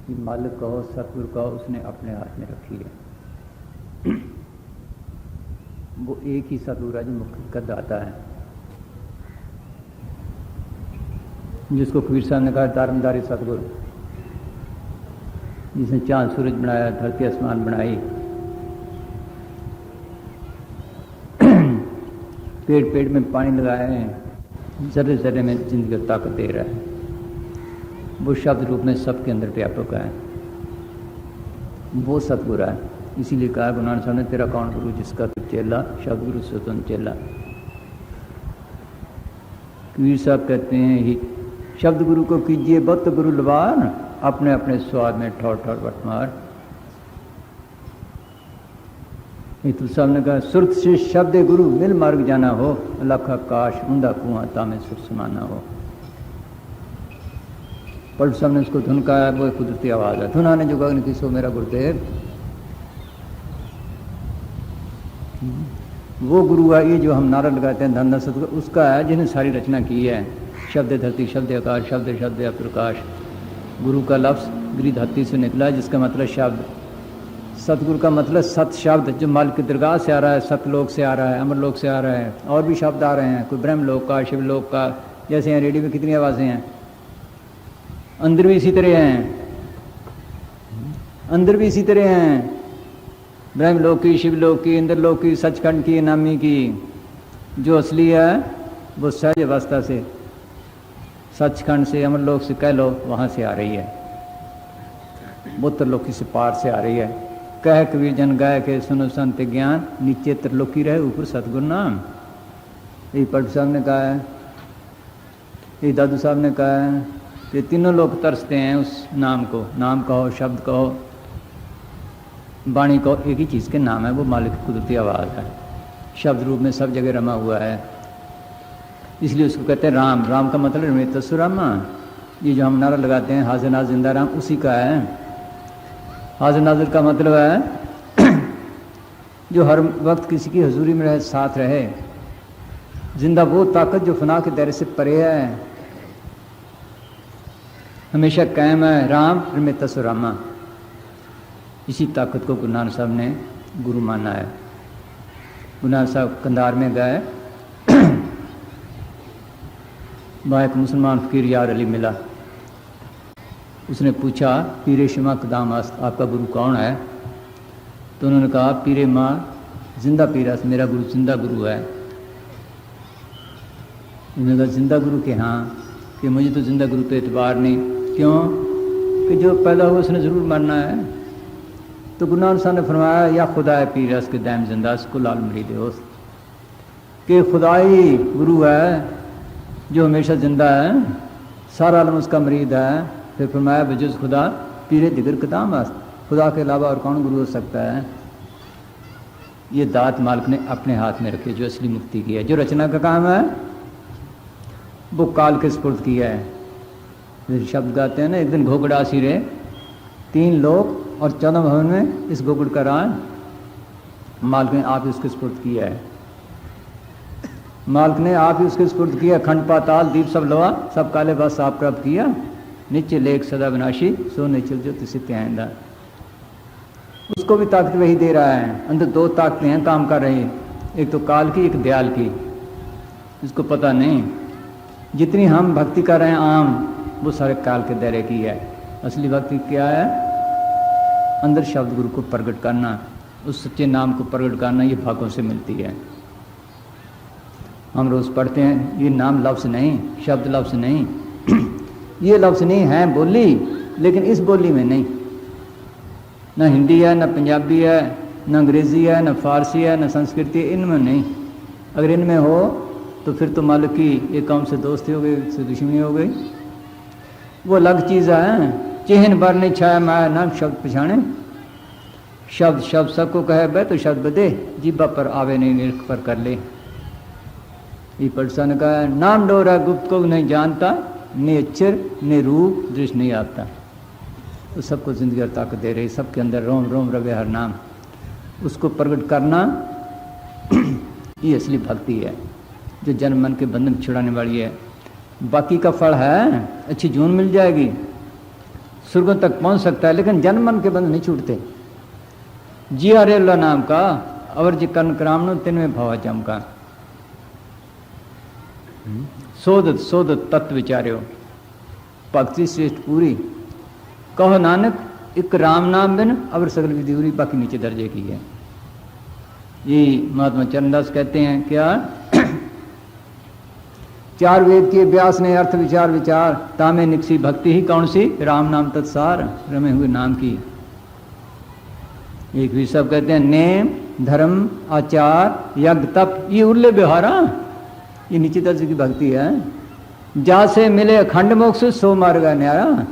कि मालिक कहो सतगुरु कहो उसने अपने हाथ में रखी है। वो एक ही सतगुरु है जो मुक्ति का दाता है, जिसको कबीर साहब ने कहा तारमदारी सतगुरु, जिसने चांद सूरज बनाया, धरती आसमान बनाई, पेड़ पेड़ में पानी लगाए हैं, जर्रे जर्रे में जिंदगी को ताकत दे रहा है। वो शब्द रूप में सबके अंदर व्यापक है, वो सतगुरु है। इसीलिए कहा गुरु नानक साहब ने, तेरा कौन गुरु जिसका तू चेला, शब्द गुरु स्वतंत्र चेला। कबीर साहब कहते हैं ही शब्द गुरु को कीजिए बत गुरु लवार, अपने अपने स्वाद में ठौर ठौर बटमार। तो साहब ने कहा सुर्ख से शब्द गुरु मिल मार्ग जाना हो, लख आकाश ऊंधा कुआं तामे सुर समाना हो। पलट साहब ने उसको धुन कहा, वो कुदरती आवाज है। धुन आने जो गगन की सो मेरा गुरुदेव, वो गुरु है ये जो हम नारा लगाते हैं धन सत, उसका है जिन्हें सारी रचना की है। शब्द धरती, शब्द आकाश, शब्द शब्द प्रकाश। गुरु का लफ्ज़ गिरी धरती से निकला है, जिसका मतलब शब्द। सतगुरु का मतलब सत शब्द, जो मालिक की दरगाह से आ रहा है, सतलोक से आ रहा है, अमरलोक से आ रहा है। और भी शब्द आ रहे हैं, कोई ब्रह्मलोक का, शिवलोक का, जैसे यहाँ रेडियो में कितनी आवाज़ें हैं, अंदर भी इसी तरह हैं, अंदर भी इसी तरह हैं। ब्रह्मलोक की, शिवलोक की, इंद्रलोक की, सचखंड की, नामी की। जो असली है वो सहज अवस्था से, सचखंड से, अमरलोक से कह लो, वहाँ से आ रही है। वो त्रिलोकी से पार से आ रही है। कह कबीर जन गाय के सुनो संत ज्ञान, नीचे त्रिलोकी रहे ऊपर सतगुरु नाम। ये पट साहब ने कहा है, ये दादू साहब ने कहा है कि तीनों लोग तरसते हैं उस नाम को। नाम कहो, शब्द कहो, वाणी कहो, एक ही चीज़ के नाम है, वो मालिक की कुदरती आवाज़ है। शब्द रूप में सब जगह रमा हुआ है, इसलिए उसको कहते हैं राम। राम का मतलब रमेत सुरामा। ये जो हम नारा लगाते हैं हाजिर नाज़िर जिंदा राम, उसी का है। हाजिर नाज़िर का मतलब है जो हर वक्त किसी की हजूरी में रहे, साथ रहे। जिंदा वो ताकत जो फना के दायरे से परे है, हमेशा कायम है। राम रमेत सुरामा, इसी ताकत को गुरु नानक साहब ने गुरु माना है। गुरु नानक साहब कंधार में गए, वहाँ एक मुसलमान फकीर यार अली मिला। उसने पूछा पीरे शमा कदाम आस्त, आपका गुरु कौन है? तो उन्होंने कहा पीरे माँ जिंदा पीरा, मेरा गुरु जिंदा गुरु है। उन्होंने कहा जिंदा गुरु के हाँ, कि मुझे तो जिंदा गुरु पे एतबार नहीं। क्यों? कि जो पैदा हुआ उसने ज़रूर मरना है। तो गुरु नानक साहब ने फरमाया या खुदा है पीर उसके दायम जिंदा उसको लाल मरीद दोस्त, कि खुदाई गुरु है जो हमेशा जिंदा है, सारा आलम उसका मरीद है। फिर फरमाया बजुज़ खुदा पीरे दिगर कदाम आस्त, खुदा के अलावा और कौन गुरु हो सकता है? ये दात मालिक ने अपने हाथ में रखी, जो असली मुक्ति की है। जो रचना का काम है वो काल के स्फुर्द किया है। फिर शब्द गाते हैं ना, एक दिन घोगड़ा सिरे 3 लोग और 14 भवन में इस घोगड़ का राज मालिक ने आप ही उसके स्फुर्द किया है। मालिक ने आप ही उसके स्फुर्द किया। खंड पाताल दीप सब लोहा सब काले बस आप प्रभ किया, नीचे लेख सदा विनाशी सो निचल जो तिसे त्यादा। उसको भी ताकत वही दे रहा है। अंदर 2 ताकतें हैं काम कर रही, एक तो काल की, एक दयाल की। इसको पता नहीं। जितनी हम भक्ति कर रहे हैं आम, वो सारे काल के दायरे की है। असली भक्ति क्या है? अंदर शब्द गुरु को प्रकट करना, उस सच्चे नाम को प्रकट करना। ये भागों से मिलती है। हम रोज़ पढ़ते हैं, ये नाम लफ्ज़ नहीं, शब्द लफ्ज़ नहीं, ये लफ्ज़ नहीं है बोली, लेकिन इस बोली में नहीं। न हिंदी है, न पंजाबी है, न अंग्रेज़ी है, न फारसी है, न संस्कृति, इनमें नहीं। अगर इनमें हो तो फिर तो मालिक की एक कौम से दोस्ती हो गई, से दुश्मनी हो गई। वो अलग चीज़ है। चिन्ह बर नहीं छाया माया नाम शब्द पछाणे, शब्द शब्द सबको कहे बे तो शब्द बदे, जिब्बा पर आवे नहीं निरख पर कर ले। ये पटसा ने कहा नाम डोरा गुप्त को नहीं जानता, ने अक्षर ने रूप दृश्य नहीं आता। तो सबको जिंदगी और ताकत दे रही, सबके अंदर रोम रोम रवे हर नाम, उसको प्रकट करना ये असली भक्ति है, जो जन्म मन के बंधन छुड़ाने वाली है। बाकी का फल है, अच्छी जून मिल जाएगी, स्वर्गों तक पहुंच सकता है, लेकिन जन्म मन के बंध नहीं छूटते। जिया रेला नाम का अवर जी कर्ण करामनो तिनमें भावा चमका। शोध शोध तत्व विचार्यो भक्ति श्रेष्ठ पूरी, कहो नानक एक राम नाम बिन अवर सगल विधि। बाकी नीचे दर्जे की है। ये महात्मा चरणदास कहते हैं क्या, चार वेद के व्यास ने अर्थ विचार विचार, तामे निकसी भक्ति ही कौन सी, राम नाम तत्सार रमे हुए नाम की। एक भी सब कहते हैं नेम धर्म आचार यज्ञ तप ये उल्ले व्यवहारा, ये नीचे दर्जे की भक्ति है। जा से मिले अखंड मोक्ष सो मार्ग न्यारा,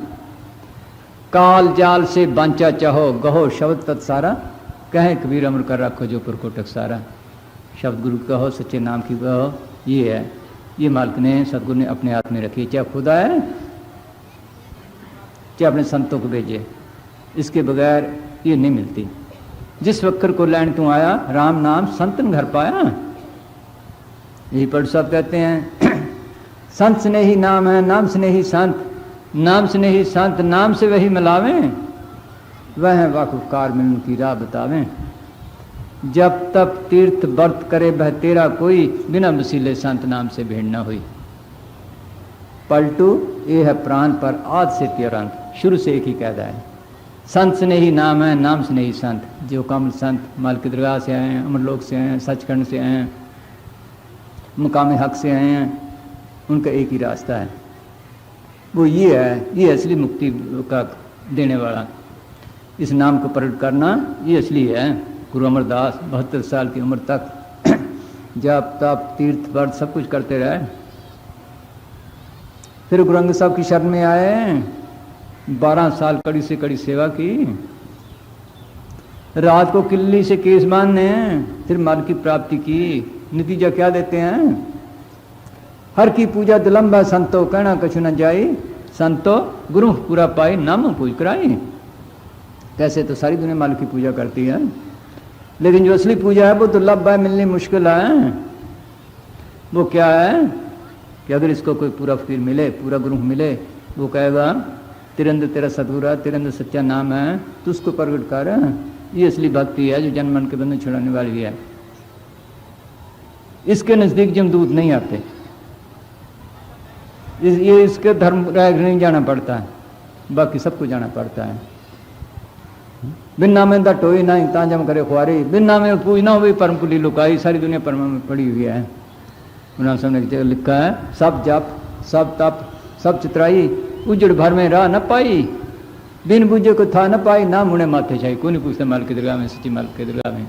काल जाल से बांचा चाहो गहो शब्द तत्सारा, कहें कबीर अमर कर रखो जो पुर को टकसारा। शब्द गुरु कहो सच्चे नाम की कहो, ये है। ये मालिक ने सदगुरु ने अपने हाथ में रखी, चाहे खुदा है चाहे अपने संतों को भेजे, इसके बगैर ये नहीं मिलती। जिस वक्र को लैंड तू आया राम नाम संतन घर पाया। यही पढ़ साहब कहते हैं संत स्नेही नाम है नाम स्नेही संत, नाम स्नेही संत नाम से वही मिलावें, वह वाकुकार मिलन की राह बतावें। जब तब तीर्थ व्रत करे बह तेरा कोई, बिना वसीले संत नाम से भेंट न हुई। पलटू ये है प्राण पर आद से त्योरंत, शुरू से एक ही कहता है संत स्नेही नाम है नाम स्नेही संत। जो कमल संत माल की दरगाह से आए हैं, अमरलोक से आए हैं, सचखंड से आए हैं, मुकाम हक से आए हैं, उनका एक ही रास्ता है, वो ये है। ये असली मुक्ति का देने वाला, इस नाम को प्रकट करना ये असली है। गुरु अमरदास 72 साल की उम्र तक जब तप तीर्थ व्रत सब कुछ करते रहे। फिर गुरु अंगद साहब की शरण में आए, 12 साल कड़ी से कड़ी सेवा की, रात को किल्ली से केस बांधने, फिर माल की प्राप्ति की। नतीजा क्या देते हैं, हर की पूजा दिलंब है संतो कहना कछु न जाई, संतो गुरु पूरा पाई नाम पूज कराई। कैसे तो सारी दुनिया माल की पूजा करती है, लेकिन जो असली पूजा है वो दुर्लभ है, मिलनी मुश्किल है। वो क्या है कि अगर इसको कोई पूरा फकीर मिले, पूरा गुरु मिले, वो कहेगा तेरे अंदर तेरा सतगुरु है, तेरे अंदर सच्चा नाम है, तो उसको प्रकट कर। ये असली भक्ति है जो जन मन के बंधन छुड़ाने वाली है। इसके नजदीक जमदूत नहीं आते, ये इसके धर्म राय नहीं जाना पड़ता है, बाकी सबको जाना पड़ता है। बिन नामे दा टोई नहीं तांजम करे खुआरी, बिन नामे पूजना हुई परम पुली लुकाई। सारी दुनिया परम में पड़ी हुई है। उन्होंने सामने जगह लिखा है सब जप सब तप सब चित्राई, उजड़ भर में राह न पाई, बिन बूझे को था न पाई, ना मुड़े माथे छाई। कोई नहीं पूछता माल की दरगाह में, सच्ची माल की दरगाह में।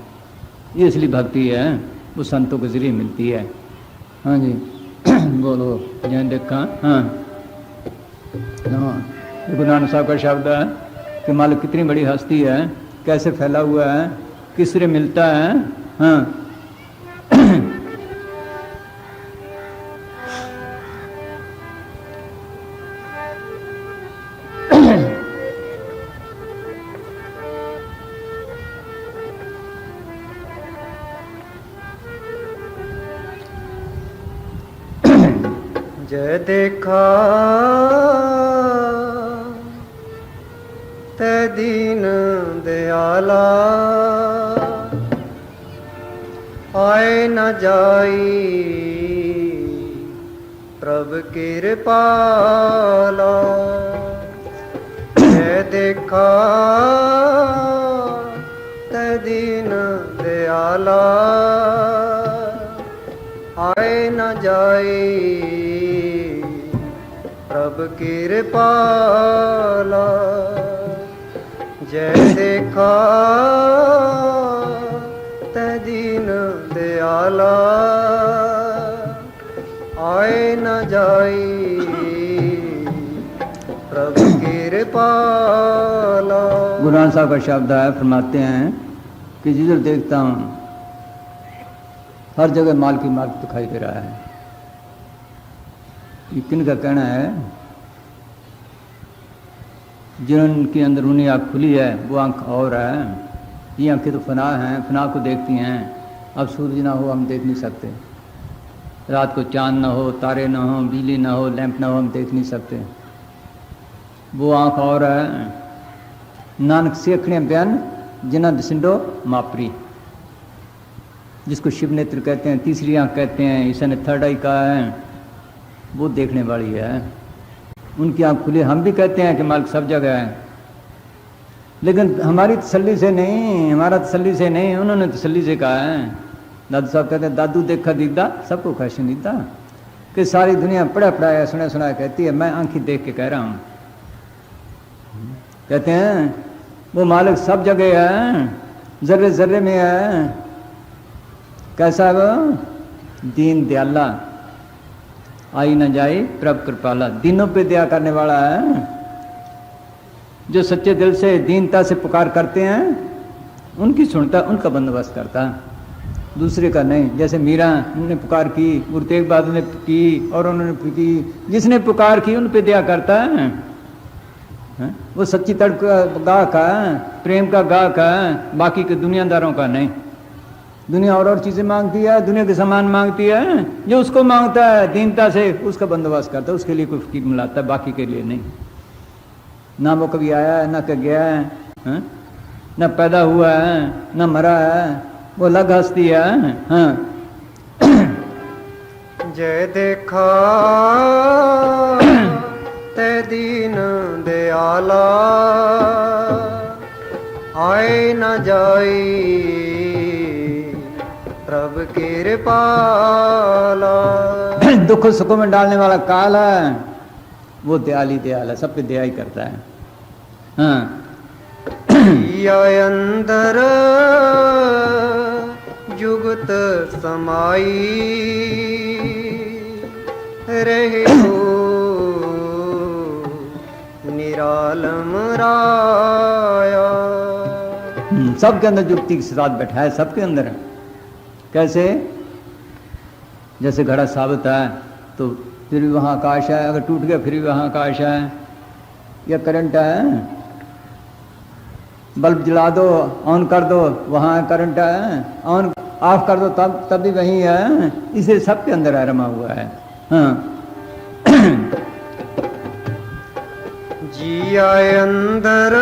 ये असली भक्ति है, वो संतों के जरिए मिलती है। हाँ जी बोलो जैन देखा। हाँ गुरु नानक साहब का शब्द है कि मालिक कितनी बड़ी हस्ती है, कैसे फैला हुआ है, किससे मिलता है। हाँ जय देखा ते दीन दयाला, आए न जाई प्रभ कृपाला। जय देखा ते दीन दयाला, आए न जाई प्रभ कृपाला। जय देखा ते दीन दयाला, आए न जाई प्रभ कृपाला। गुरु नानक साहब का शब्द है, फरमाते हैं कि जिधर देखता हूँ हर जगह माल की मार्ग दिखाई दे रहा है। ये किन का कहना है, जिनके अंदर उन्हें आँख खुली है वो आँख और है। ये आँखें तो फना हैं, फना को देखती हैं। अब सूरज ना हो हम देख नहीं सकते, रात को चांद ना हो, तारे ना हो, बिजली ना हो, लैंप ना हो, हम देख नहीं सकते। वो आँख और है। नानक सेखने बयान जिना दसिंडो मापरी, जिसको शिव नेत्र कहते हैं, तीसरी आँख कहते हैं, ईसा ने थर्ड आई कहा है, वो देखने वाली है। उनकी आँख खुली। हम भी कहते हैं कि मालिक सब जगह है, लेकिन हमारी तसल्ली से नहीं, हमारा तसल्ली से नहीं, उन्होंने तसल्ली से कहा है। दादू साहब कहते हैं दादू देखा दीदा सबको कैसे दीदा, कि सारी दुनिया पढ़ा पढ़ाया सुना सुना कहती है, मैं आंखी देख के कह रहा हूँ। कहते हैं वो मालिक सब जगह है, जर्रे जर्रे में है। कैसा है वो? दीन दयाला, आई न जाए प्रभ कृपाला, दीनों पे दया करने वाला है। जो सच्चे दिल से दीनता से पुकार करते हैं उनकी सुनता, उनका बंदोबस्त करता, दूसरे का नहीं। जैसे मीरा ने पुकार की, गुरु तेग बहादुर ने की और उन्होंने की, जिसने पुकार की उन पे दया करता है। वो सच्ची तड़प का गाहक है, प्रेम का गाहक है, बाकी के दुनियादारों का नहीं। दुनिया और चीजें मांगती है, दुनिया के सामान मांगती है, जो उसको मांगता है दीनता से उसका बंदोबस्त करता है, उसके लिए कोई फकीर मिलाता है, बाकी के लिए नहीं। ना वो कभी आया है, ना कभी गया है, ना पैदा हुआ है, ना मरा है, वो अलग हस्ती है। हाँ। जय देखा ते दीन दयाला, आए न जाई प्रभ कृपाला। दुख सुखों में डालने वाला काल है, वो दयाली दयाल है, सब पे दया ही करता है। हाँ। या अंदर जुगत समाई, रहे हो निरालम राया। सबके अंदर जुगती के साथ बैठा है, सबके अंदर है। कैसे? जैसे घड़ा साबित है तो फिर भी वहाँ आकाश है, अगर टूट गया फिर भी वहाँ आकाश है। या करंट है, बल्ब जला दो, ऑन कर दो, वहाँ करंट है, ऑन ऑफ कर दो तब भी वही है। इसे सबके अंदर है, रमा हुआ है। हाँ। जिया अंदर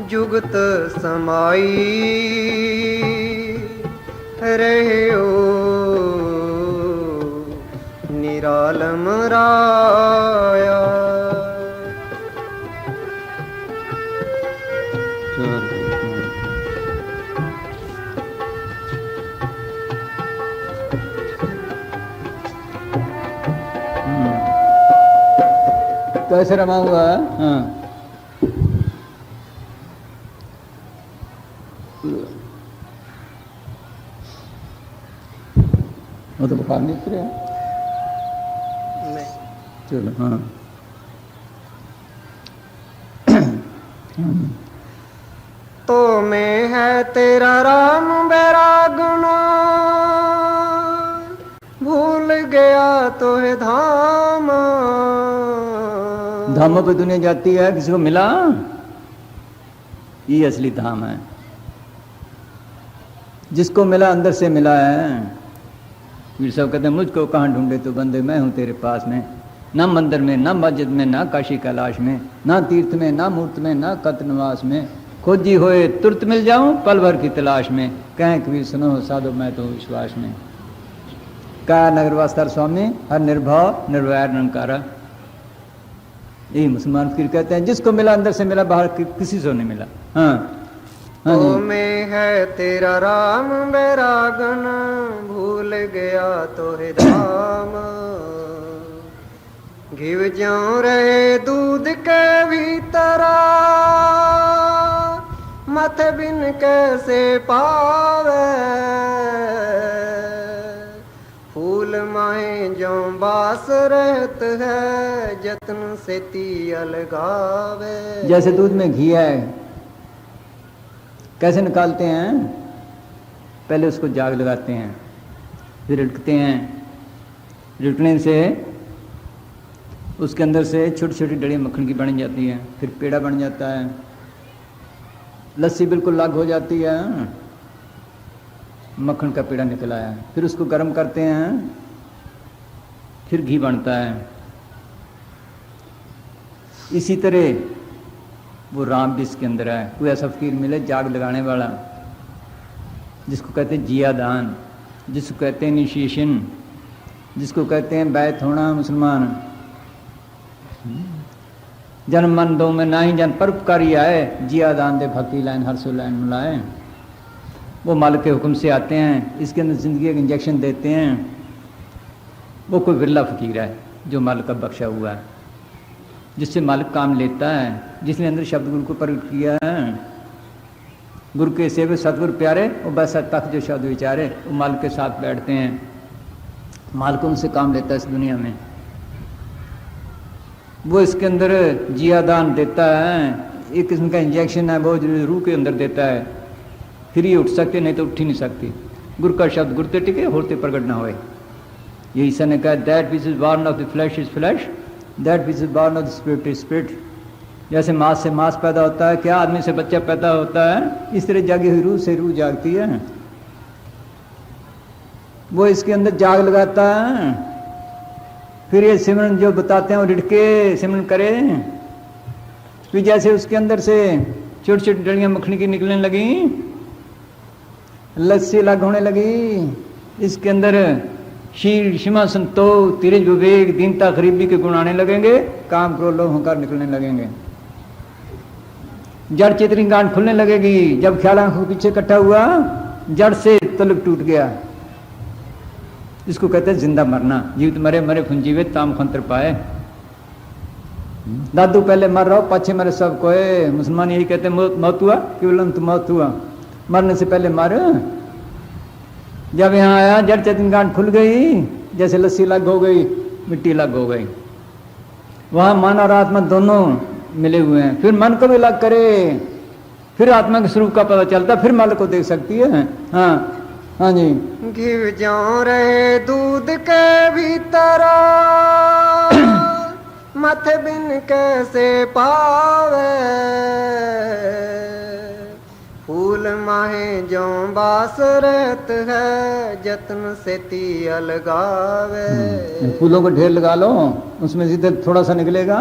जुगत समाई, रहे हो निरालम राया। कैसे रमा हुआ है? हाँ। वो तो बुखार नहीं उतरे हैं? नहीं। चलो। हाँ। तो मैं है तेरा राम बैरागना, भूल गया तो है धाम। धामों पे दुनिया जाती है, किसी को मिला? ये असली धाम है, जिसको मिला अंदर से मिला है। वीर साहब कहते हैं मुझको कहाँ ढूंढे तो बंदे, मैं हूँ तेरे पास में। ना मंदिर में, ना मस्जिद में, ना काशी कैलाश में, ना तीर्थ में, ना मूर्त में, ना कत निवास में, खोजी होए तुरंत मिल जाऊं पल भर की तलाश में। कहें कबीर सुनो साधो मैं तो विश्वास में। का नगर वास्तर स्वामी हर निर्भव निर्वैर निरंकारा। यही मुसलमान फकीर कहते हैं, जिसको मिला अंदर से मिला, बाहर किसी से नहीं मिला। हाँ। तो मैं है तेरा राम बैरागन, भूल गया तो है धाम। घिव ज्यों रहे दूध के भीतरा, मत बिन कैसे पावे। फूल माए ज्यों बास रहत है, जतन से ती अलगावे। जैसे दूध में घी है, कैसे निकालते हैं? पहले उसको जाग लगाते हैं, फिर रिड़कते हैं। रिड़कने से उसके अंदर से छोटी छोटी डलियाँ मक्खन की बन जाती हैं, फिर पेड़ा बन जाता है, लस्सी बिल्कुल लाग हो जाती है, मक्खन का पेड़ा निकल आया। फिर उसको गर्म करते हैं, फिर घी बनता है। इसी तरह वो राम भी इसके अंदर है। कोई ऐसा फकीर मिले जाग लगाने वाला, जिसको कहते हैं जियादान, जिसको कहते हैं इनिशिएशन, जिसको कहते हैं बैत होना मुसलमान। जन्म मन दो में ना ही जन परोपकारी आए, जियादान दे भक्ति लाइन हर सो लाइन मिलाए। वो मालिक के हुक्म से आते हैं, इसके अंदर ज़िंदगी का इंजेक्शन देते हैं। वो कोई बिरला फकीर है जो मालिक का बख्शा हुआ है, जिससे मालिक काम लेता है, जिसने अंदर शब्द गुरु को प्रकट किया है। गुरु के सेवे सतगुरु प्यारे, और बस तक जो शब्द विचारे, वो मालिक के साथ बैठते हैं। मालिक उनसे काम लेता है इस दुनिया में। वो इसके अंदर जियादान देता है, एक किस्म का इंजेक्शन है, वो रूह के अंदर देता है। फिर ये उठ सकते, नहीं तो उठ ही नहीं सकती। गुरु का शब्द गुरते टिके, होते प्रकट ना होए। ये ईसा ने कहा, that which is born of the flash is flash, that which is born of the spirit is spirit. जैसे मांस से मांस पैदा होता है, क्या आदमी से बच्चा पैदा होता है, इस तरह जागी हुई रूह से रूह जागती है। वो इसके अंदर जाग लगाता है। फिर ये सिमरन जो बताते हैं वो रिड़के सिमरन करे। फिर जैसे उसके अंदर से छोटी छोटी डलियां मक्खनी की निकलने लगी, लस्सी अलग होने लगी, इसके अंदर शील क्षमा संतोष धीरज विवेक दीनता गरीबी के गुण आने लगेंगे, काम क्रोध लोभ अहंकार निकलने लगेंगे, जड़ चेतनी गांठ खुलने लगेगी। जब ख्याल आंखों के पीछे इकट्ठा हुआ, जड़ से तलक टूट गया। इसको कहते हैं जिंदा मरना। जीवित मरे मरे फुन जीवित ताम खंतर पाए। दादू पहले मर रहा हो, पाछे मरे सब कोई। मुसलमान यही कहते हैं मौत हुआ, केवल तो मौत हुआ, मरने से पहले मर। जब यहाँ आया जड़ चेतन गांठ खुल गई, जैसे लस्सी अलग हो गई, मिट्टी अलग हो गई। वहां मन और आत्मा दोनों मिले हुए हैं। फिर मन को भी अलग करे, फिर आत्मा के स्वरूप का पता चलता, फिर माल को देख सकती है। हाँ हाँ जी। घिव जाऊं रहे दूध के भीतर, मथ बिन कैसे पावे। फूल माहे जो बास रहत है, जतन से ती अलगावे। फूलों को ढेर लगा लो, उसमें सीधे थोड़ा सा निकलेगा।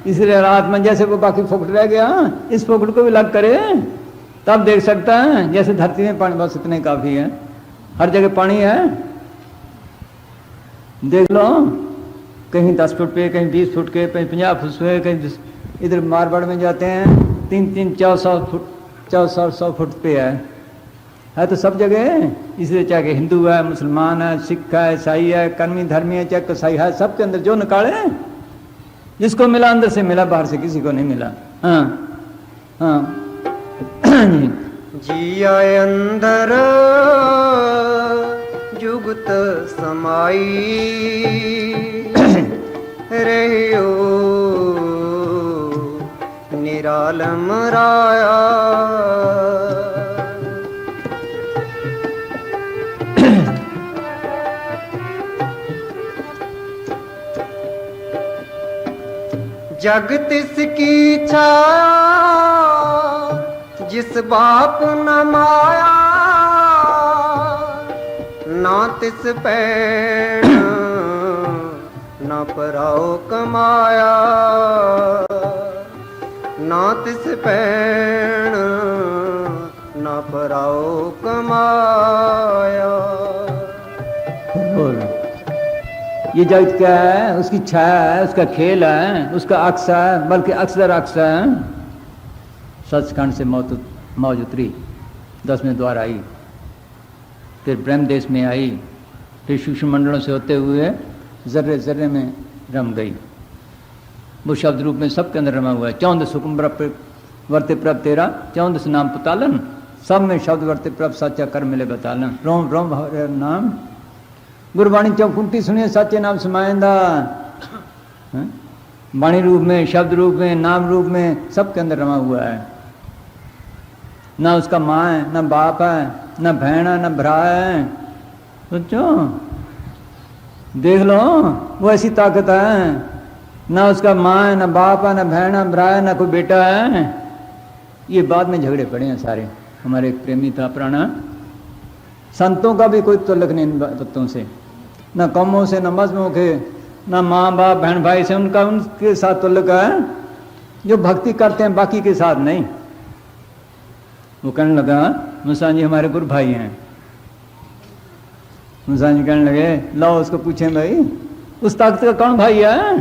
इसलिए रात में जैसे वो बाकी फोकट रह गया, इस फोकट को भी अलग करे, तब देख सकता है। जैसे धरती में पानी बस इतने काफी है, हर जगह पानी है। देख लो, कहीं 10 फुट पे, कहीं 20 फुट के, कहीं 50 फुट पे, कहीं इधर मारवाड़ में जाते हैं 3-3, 400 फुट, 400 फुट पे है तो सब जगह। इसलिए चाहे हिंदू है, मुसलमान है, सिख है, ईसाई है, कर्मी धर्मी है, चाहे कसाई है, सबके अंदर जो निकाले, जिसको मिला अंदर से मिला, बाहर से किसी को नहीं मिला। हाँ हाँ जिया अंदर जुगत समाई, रहियो निरालम राया। जग तिसकी छाया, जिस बाप न माया, ना तिस पैण न पराओ कमाया। ना तिस पैण न पराओ कमाया। ये जगत क्या है? उसकी छाया है, उसका खेल है, उसका अक्स है, बल्कि अक्सर अक्स है। सचखंड से मौज उतरी, 10वें द्वार आई, फिर ब्रह्म देश में आई, फिर सूक्ष्म मंडलों से होते हुए जर्रे जर्रे में रम गई। वो शब्द रूप में सबके अंदर रमा हुआ है। 14 हुक्म वर्ते प्रभ तेरा, 14 नाम पुतालन, सब में शब्द वर्ते प्रभ साचा कर मिले बतालन। रोम रोम हरे नाम, गुरबाणी चौकुंठी सुनिए साचे नाम समायंदा। वाणी रूप में, शब्द रूप में, नाम रूप में, सबके अंदर रमा हुआ है। ना उसका माँ है, ना बाप है, ना बहन है, ना भरा है। सोचो, देख लो, वो ऐसी ताकत है। ना उसका माँ है, ना बाप है, ना बहन है, भरा है, ना कोई बेटा है। ये बाद में झगड़े पड़े हैं सारे। हमारे एक प्रेमी था पुराना, संतों का भी कोई तल्लक नहीं इन बातों से, ना कौमों से, ना मजहबों के, ना माँ बाप बहन भाई से, उनका उनके साथ तल्लक है। जो भक्ति करते हैं बाकी के साथ नहीं। वो कहने लगा मुसान जी हमारे गुरु भाई हैं। मुसान जी कहने लगे लाओ उसको पूछें भाई उस ताकत का कौन भाई है।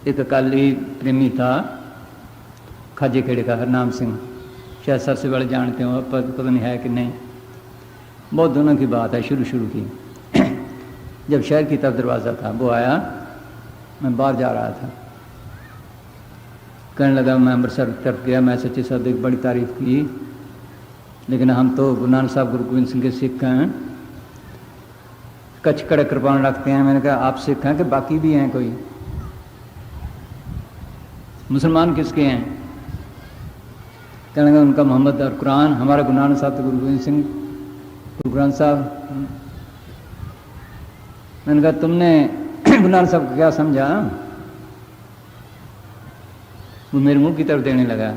एक अकाली प्रेमी था खाजे खेड़े का हरनाम सिंह, शायद सबसे बड़े जानते हो, पर पता नहीं है कि नहीं। बहुत दोनों की बात है शुरू की। जब शहर की तरफ दरवाज़ा था वो आया, मैं बाहर जा रहा था, कहने लगा मैं अमृतसर की तरफ गया, मैं सच्चे सौदे की बड़ी तारीफ की, लेकिन हम तो गुरु नानक साहब गुरु गोविंद सिंह के सिख हैं, कच्छ कड़क कृपाण रखते हैं। मैंने कहा आप सिख हैं कि बाकी भी हैं कोई, मुसलमान किसके हैं। कहने लगा उनका मोहम्मद और कुरान, हमारा गुरु नानक साहब तो गुरु गोविंद सिंह गुरु ग्रंथ साहब। मैंने कहा तुमने गुरु नानक साहब को क्या समझा। वो मेरे मुंह की तरफ देने लगा।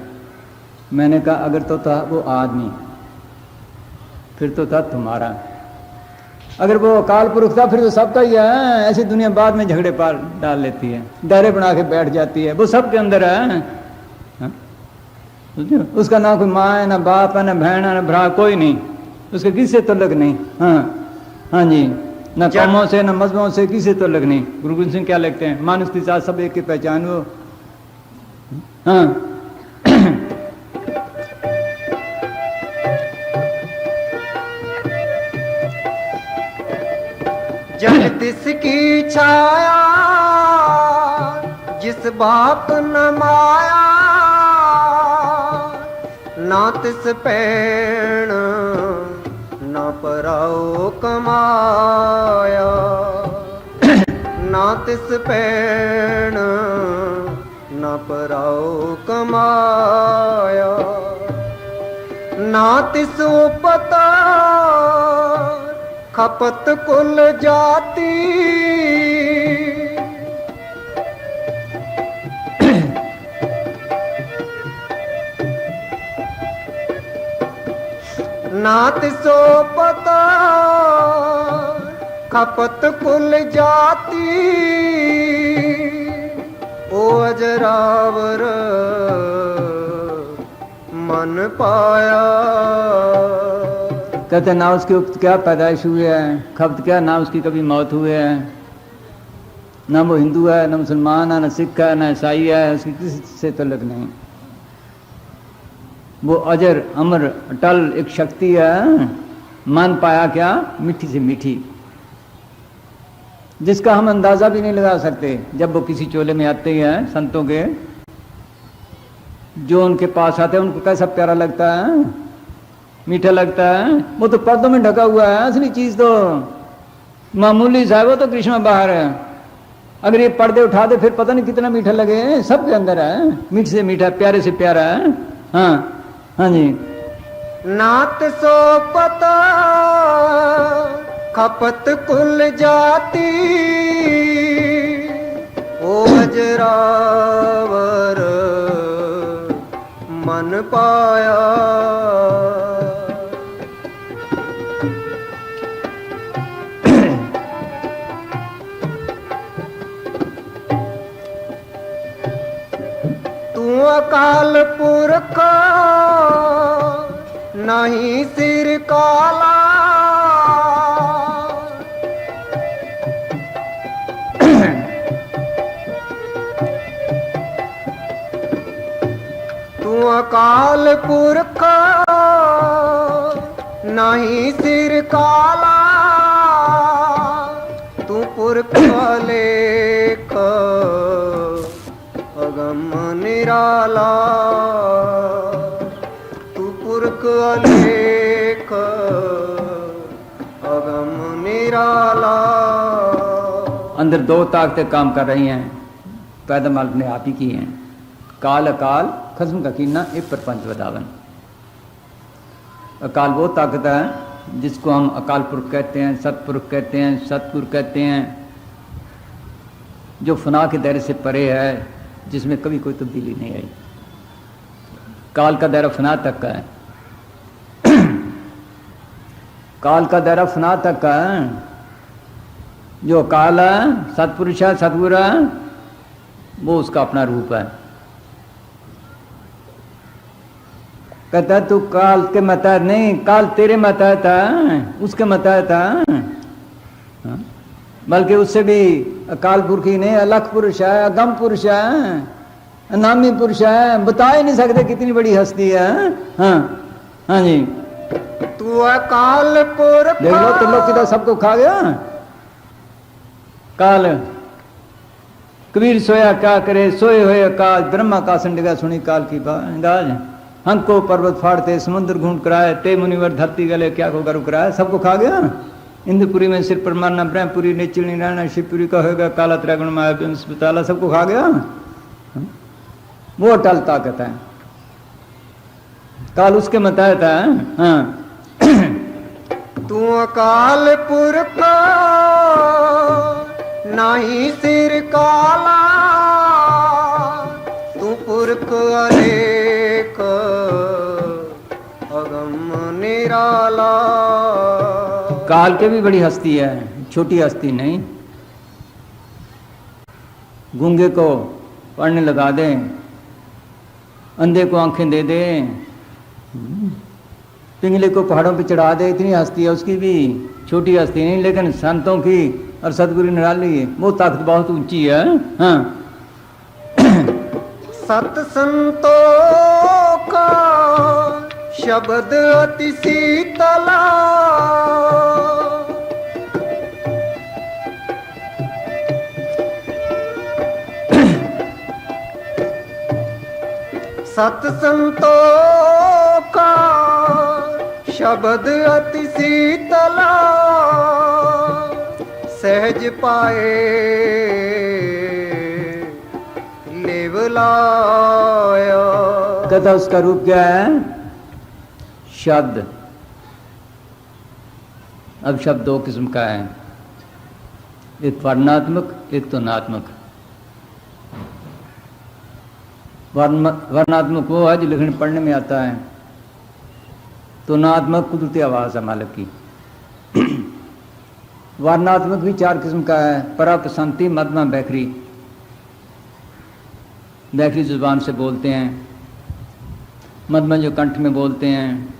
मैंने कहा अगर तो था वो आदमी फिर तो था तुम्हारा, अगर वो अकाल पुरुष था फिर तो सबका ही है। ऐसी दुनिया बाद में झगड़े पार डाल लेती है, दायरे बना के बैठ जाती है, वो सबके अंदर है। हाँ? उसका ना कोई माँ है, ना बाप है, ना बहन है, ना भरा, कोई नहीं, उसके किसी तो लग नहीं। हाँ जी, ना कौमों से ना मजहबों से किसी तो लग नहीं। गुरु गोविंद सिंह क्या लिखते हैं, मानुष के साथ सब एक की पहचान वो। हाँ जन तिसकी छाया जिस बाप न माया, ना तिस पैण ना पराओ कमाया, ना तिस पैण ना पराओ कमाया, ना तिस उपता खपत कुल जाती, ना तिसो पता खपत कुल जाती, ओ अजरावर मन पाया। कहते ना उसकी क्या पैदाइश हुई है, खपत क्या, ना उसकी कभी मौत हुई है, ना वो हिंदू है, ना मुसलमान है, ना सिख है, ना ईसाई है, उसकी किसी से तल्लुक नहीं। वो अजर अमर अटल एक शक्ति है। मान पाया क्या, मीठी से मीठी, जिसका हम अंदाजा भी नहीं लगा सकते। जब वो किसी चोले में आते हैं संतों के, जो उनके पास आते हैं उनको कैसा प्यारा लगता है, मीठा लगता है। वो तो पर्दों में ढका हुआ है, असली चीज तो मामूली सा है, वो तो कृष्णा बाहर है। अगर ये पर्दे उठा दे फिर पता नहीं कितना मीठा लगे, सबके अंदर है, मीठ से मीठा, प्यारे से प्यारा है। हाँ हाँ जी, नात सो पता खपत कुल जाती, ओ अजरावर मन पाया। तू अकाल पुरख नहीं सिर काला, तू अकाल पुरख नहीं सिर काला, तू पुरख लेख अगम निराला, तू पुरख अलेख अगम निराला। अंदर दो ताकतें काम कर रही हैं, पैदा मालिक ने आप ही की हैं। काल अकाल खस्म का कीना एक प्रपंच वदावन। अकाल वो ताकत है जिसको हम अकाल पुरख कहते हैं, सतपुरुष कहते हैं, सतपुर कहते हैं, जो फना के दायरे से परे है, जिसमें कभी कोई तब्दीली नहीं आई। काल का दायरा फना तक का है, काल का दायरा फना तक का है। जो काल है, सतपुरुष है, सतगुरु है, वो उसका अपना रूप है। कहता तू काल के मतहत नहीं, काल तेरे मतहत है, उसके मतहत है, बल्कि उससे भी अकाल पुरख ही नहीं, अलख पुरुष है, अगम पुरुष है, अनामी पुरुष है, बता ही नहीं सकते कितनी बड़ी हस्ती है। हाँ हाँ जी, तू अकाल पुरख। देख लो तो लोग किधर सबको खा गया। काल कबीर सोया क्या करे, सोए हुए अकाल, ब्रह्मा का संडगा सुनी काल की गाज। हमको पर्वत फाड़ते समुद्र घूंट कराए, ते मुनिवर धरती गले क्या को गरु कराए, सबको खा गया। इंद्रपुरी में सिर पर मारना, ब्रह्मपुरी ने चिड़नी रहना, शिवपुरी का होगा काला त्रैगुण माया अस्पताल, सबको खा गया। वो अटल ताकत है, काल उसके मतहत है। हाँ तू अकाल पुरख नाही सिर काला, तू पुरख अनेक अगम निराला। काल के भी बड़ी हस्ती है, छोटी हस्ती नहीं। गूंगे को पढ़ने लगा दे, अंधे को आंखें दे दे, पिंगले को पहाड़ों पे चढ़ा दे, इतनी हस्ती है उसकी भी, छोटी हस्ती नहीं। लेकिन संतों की और सतगुरु निराली है, वो ताकत बहुत ऊंची है। हाँ सत संतों का शब्द अति शीतला, सत संतों का शब्द अति शीतला, सहज पाए लेवलाया। कहता उसका रूप क्या है? शब्द। अब शब्द दो किस्म का है, एक वर्णात्मक, एक तुलनात्मक। वर्णात्मक वो है जो लिखने पढ़ने में आता है, तुलनात्मक कुदरती आवाज है मालिक की। वर्णात्मक भी चार किस्म का है, परा, पसंती, मध्यमा, बैखरी। बैखरी जुबान से बोलते हैं, मध्यमा जो कंठ में बोलते हैं,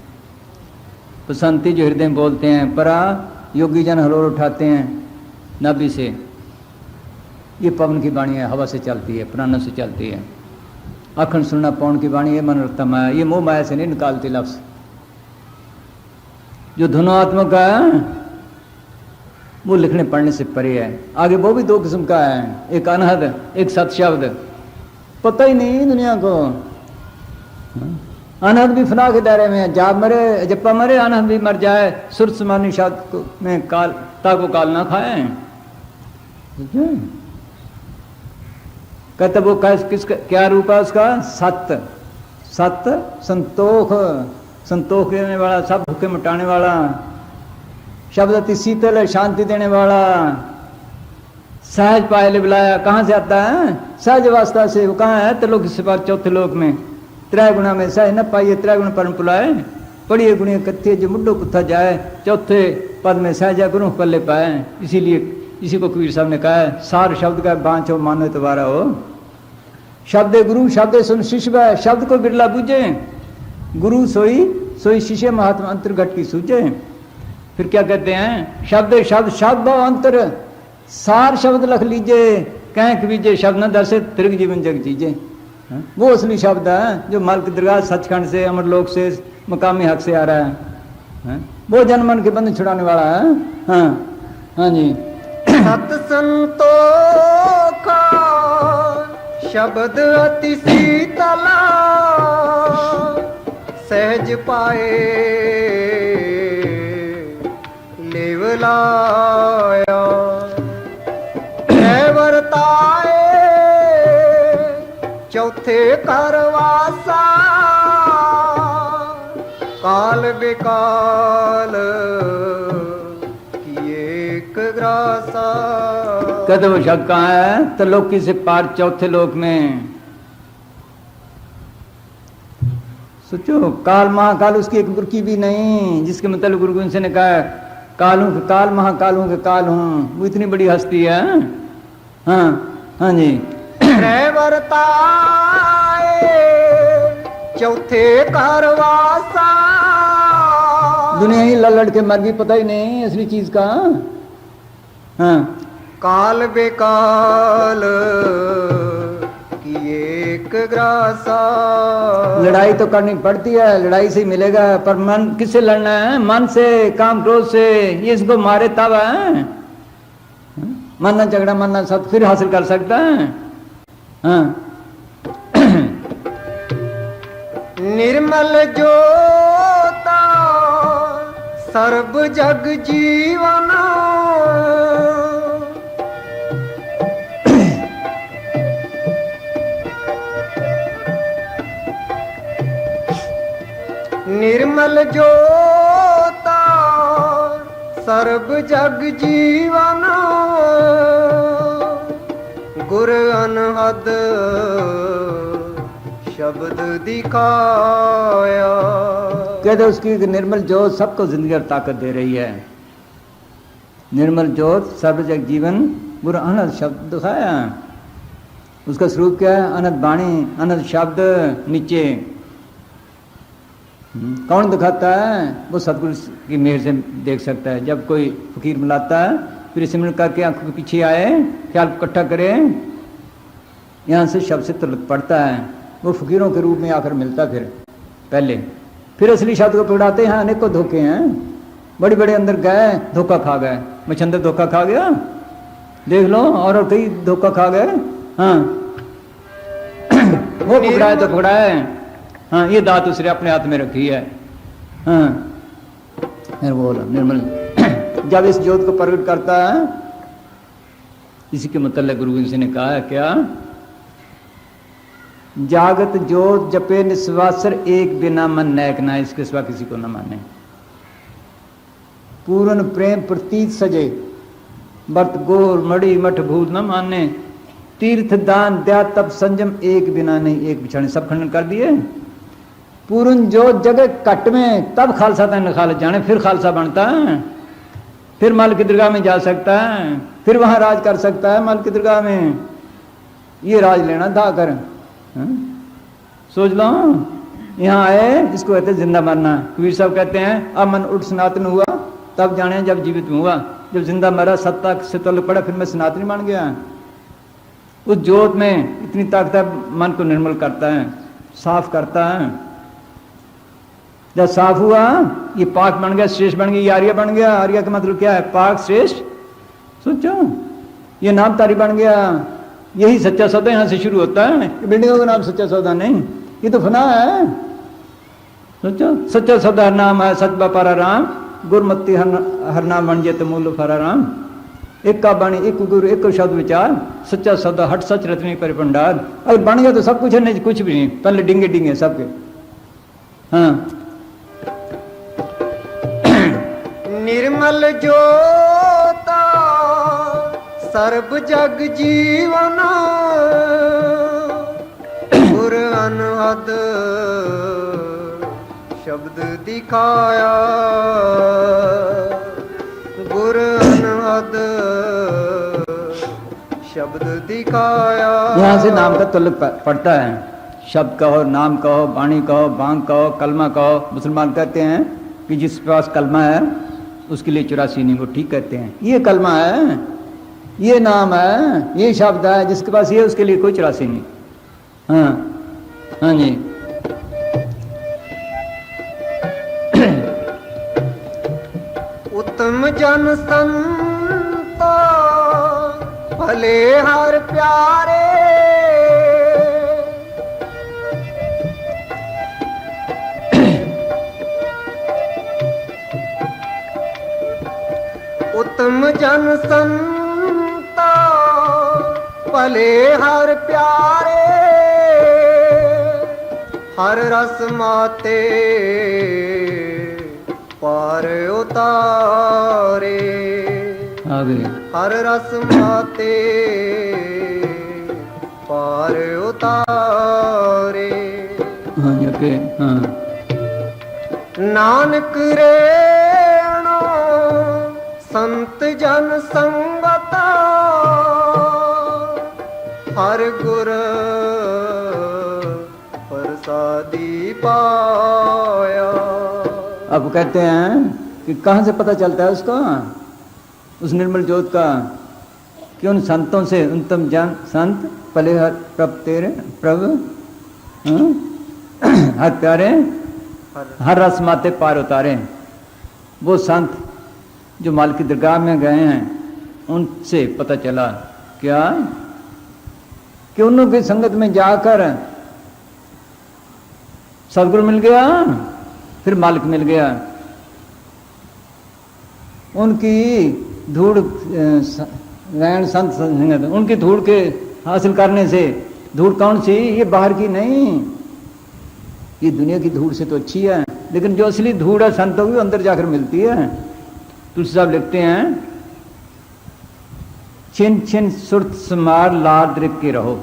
पसंती जो हृदय में बोलते हैं, परा योगी जन हरोर उठाते हैं नाभि से। ये पवन की वाणी है, हवा से चलती है, प्राणों से चलती है। अखंड सुनना पौन की वाणी है, मनोरथा माया, ये मोह माया से नहीं निकालती लफ्ज। जो धुनात्मक है वो लिखने पढ़ने से परे है। आगे वो भी दो किस्म का है, एक अनहद, एक सत शब्द। पता ही नहीं दुनिया को। अनहद भी फना के दायरे में है, जाप मरे जप्पा मरे, अनहद भी मर जाए, सुर समानी शब्द में काल ताको काल ना खाए। कहते वो किस क्या रूप है उसका? सत्य। सत्य संतोष, संतोष देने वाला, सब भूखे मिटाने वाला। शब्द अति शीतल है, शांति देने वाला। सहज पाए ले बुलाया, कहाँ से आता है? सहज अवस्था से। वो कहाँ है? त्रिलोक से पार, चौथे लोक में। त्रय गुणा में सहज न पाइए, त्रय गुण परम पुलाए। पढ़िए गुणिए कथिए जो मुड्डो कुत्था जाए, चौथे पद में सहज गुरु कर ले पाए। इसीलिए इसी को कबीर साहब ने कहा है, सार शब्द का बांच हो मानो तुम्हारा हो। शब्द गुरु शब्द सुन शिष्य, शब्द को बिरला बूझे। गुरु सोई सोई शिष्य, महात्मा अंतर घट की सूझे। फिर क्या कहते हैं? शब्द शब्द शब्द भाव अंतर, सार शब्द लख लीजिए, कहें कबीजे शब्द न दर्शे त्रिग जीवन जग जीजे। वो असली शब्द है जो मालिक दरगाह सचखंड से, अमरलोक से, मकामी हक से आ रहा है। वो जन मन के बंधन छुड़ाने वाला है। हाँ हाँ जी। सत संतों का शब्द अति शीतला, सहज पाए लेवलाया। वर्ताए चौथे करवासा, काल बेकाल ग्रासा। कहते वो शब्द कहाँ है? त्रिलोकी से पार, चौथे लोक में। सोचो, काल महाकाल उसकी एक बुरकी भी नहीं, जिसके मतलब गुरु गोविंद सिंह ने कहा काल हूं के काल, महाकाल हूं के काल हूं। वो इतनी बड़ी हस्ती है। हाँ हाँ जी। ग्रह वर्ताए चौथे कारवासा। दुनिया ही लड़ के मर गई, पता ही नहीं असली चीज का। हाँ, काल बेकाल की एक ग्रासा। लड़ाई तो करनी पड़ती है, लड़ाई से ही मिलेगा, पर मन किससे लड़ना है? मन से, काम क्रोध से। ये इसको मारे तब है, मानना झगड़ा मानना सब फिर हासिल कर सकता है। हाँ। निर्मल ज्योता सर्व जग जीवन। निर्मल ज्योता सर्व जग जीवन। गुर अनहद शब्द दिखाया। कहते उसकी निर्मल ज्योत सबको जिंदगी और ताकत दे रही है। निर्मल ज्योत सर्व जग जीवन, गुरु अनंत शब्द दिखाया। उसका स्वरूप क्या है? अनंत वाणी, अनंत शब्द नीचे। कौन दिखाता है? वो सतगुरु की मेहर से देख सकता है। जब कोई फकीर मिलाता है, फिर सिमरन करके आंखों के पीछे आए, ख्याल इकट्ठा करे, यहाँ से शब्द से तुलक पड़ता है, वो फकीरों के रूप में आकर मिलता। फिर फिर असली शब्द को पकड़ाते हैं। अनेकों धोखे हैं, बड़े बड़े अंदर गए, धोखा खा गए। मच्छंदर धोखा खा गया, देख लो, और कई धोखा खा गए। हाँ, वो पकड़ाए तो पकड़ाए। हाँ, ये दात उसने अपने हाथ में रखी है। हाँ, फिर बोला निर्मल जब इस ज्योत को प्रकट करता है, इसी के मतलब गुरु गोविंद सिंह ने कहा है क्या? जागत ज्योत जपे निस्वासर, एक बिना मन नैक ना, इसके सिवा किसी को न माने। पूर्ण प्रेम प्रतीत सजे, वर्त गोर मड़ी मठ भूल न माने। तीर्थ दान दया तप संयम, एक बिना नहीं एक बिछाने, सब खंडन कर दिए। पूर्ण ज्योत जगह कट में, तब खालसा तन खालस जाने, फिर खालसा बनता है, फिर माल की दरगाह में जा सकता है, फिर वहां राज कर सकता है माल की दरगाह में। ये राज लेना था कर। सोच लो, यहाँ आए, इसको कहते जिंदा मरना। कबीर साहब कहते हैं अब मन उठ सनातन हुआ, तब जाने जब जीवित में हुआ। जब जिंदा मरा, सत्ता से तल्लुक पड़ा, फिर मैं सनातनी बन गया। उस ज्योत में इतनी ताकत है, मन को निर्मल करता है, साफ करता है। जब साफ हुआ, ये पाक बन गया, श्रेष्ठ बन गया, ये आर्य बन गया। आर्य का मतलब क्या है? पाक श्रेष्ठ। सोचो, ये नाम तारी बन गया। यही सच्चा सौदा यहाँ से शुरू होता है। बिल्डिंगों का नाम सच्चा सौदा नहीं, ये तो फना है। सोचो, सच्चा सौदा हर नाम है, सच बापारा राम, गुरमति हर नाम बन जाए तो मूल फरा राम। एक का बाणी, एक गुरु, एक शब्द विचार, सच्चा सौदा हट सच रत्नी पर भंडार। अगर बन गया तो सब कुछ है, नहीं कुछ भी नहीं, पहले डिंगे डिंगे सबके। हाँ, निर्मल ज्योता सर्व जग जीवन। गुर अनहद शब्द दिखाया। गुर अनहद शब्द दिखाया। यहाँ से नाम का तुल्य पड़ता है। शब्द कहो, नाम कहो, वाणी कहो, बांग कहो, कलमा कहो। मुसलमान कहते हैं कि जिस पास कलमा है उसके लिए 84 नहीं, वो ठीक कहते हैं। ये कलमा है, ये नाम है, ये शब्द है, जिसके पास ये उसके लिए कोई 84 नहीं। हाँ, हाँ जी। उत्तम जन संता भले हर प्यारे। उत्तम जन संता भले हर प्यारे। हर रस माते पार उतारे। आगे हर रस माते पार उतारे। हाँ जी, ओके। हाँ, नानक रेणो संत जन संगता। हर गुर प्रसादी पाया। अब कहते हैं कि कहाँ से पता चलता है उसका, उस निर्मल ज्योत का, कि उन संतों से उनतम जन संत पले हर प्रभ तेरे प्रभु, हर प्यारे हर रस माते पार उतारे। वो संत जो माल की दरगाह में गए हैं उनसे पता चला क्या, कि उनकी संगत में जाकर सदगुरु मिल गया, फिर मालिक मिल गया। उनकी धूड़ रैन संत संगत, उनकी धूड़ के हासिल करने से, धूड़ कौन सी, ये बाहर की नहीं, ये दुनिया की धूड़ से तो अच्छी है, लेकिन जो असली धूड़ है संतों की अंदर जाकर मिलती है। तुलसी साहब लिखते हैं, छिन छिन सुरत समार लाद रिक के रहो,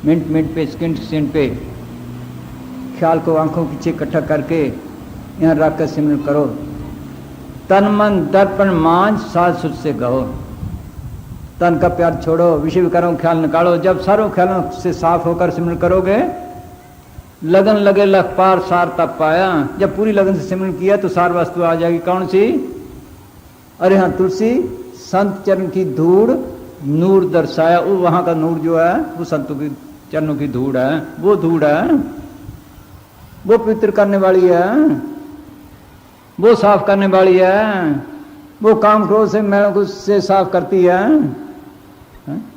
मिनट मिनट पे सेकंड सेकंड पे ख्याल को आंखों के पीछे इकट्ठा करके यहाँ रख कर सिमरन करो। तन मन दर्पण मांझ साज सुध से गहो, तन का प्यार छोड़ो, विषय विकारों ख्याल निकालो। जब सारों ख्यालों से साफ होकर सिमरन करोगे, लगन लगे लख पार सार तब पाया। जब पूरी लगन से सिमरन किया तो सार वस्तु आ जाएगी। कौन सी? अरे हाँ, तुलसी संत चरण की धूड़ नूर दर्शाया। वो वहां का नूर जो है वो संतों की चरणों की धूड़ है, वो धूड़ है, वो पवित्र करने वाली है, वो साफ करने वाली है, वो काम क्रोध से मैलों को से साफ करती है।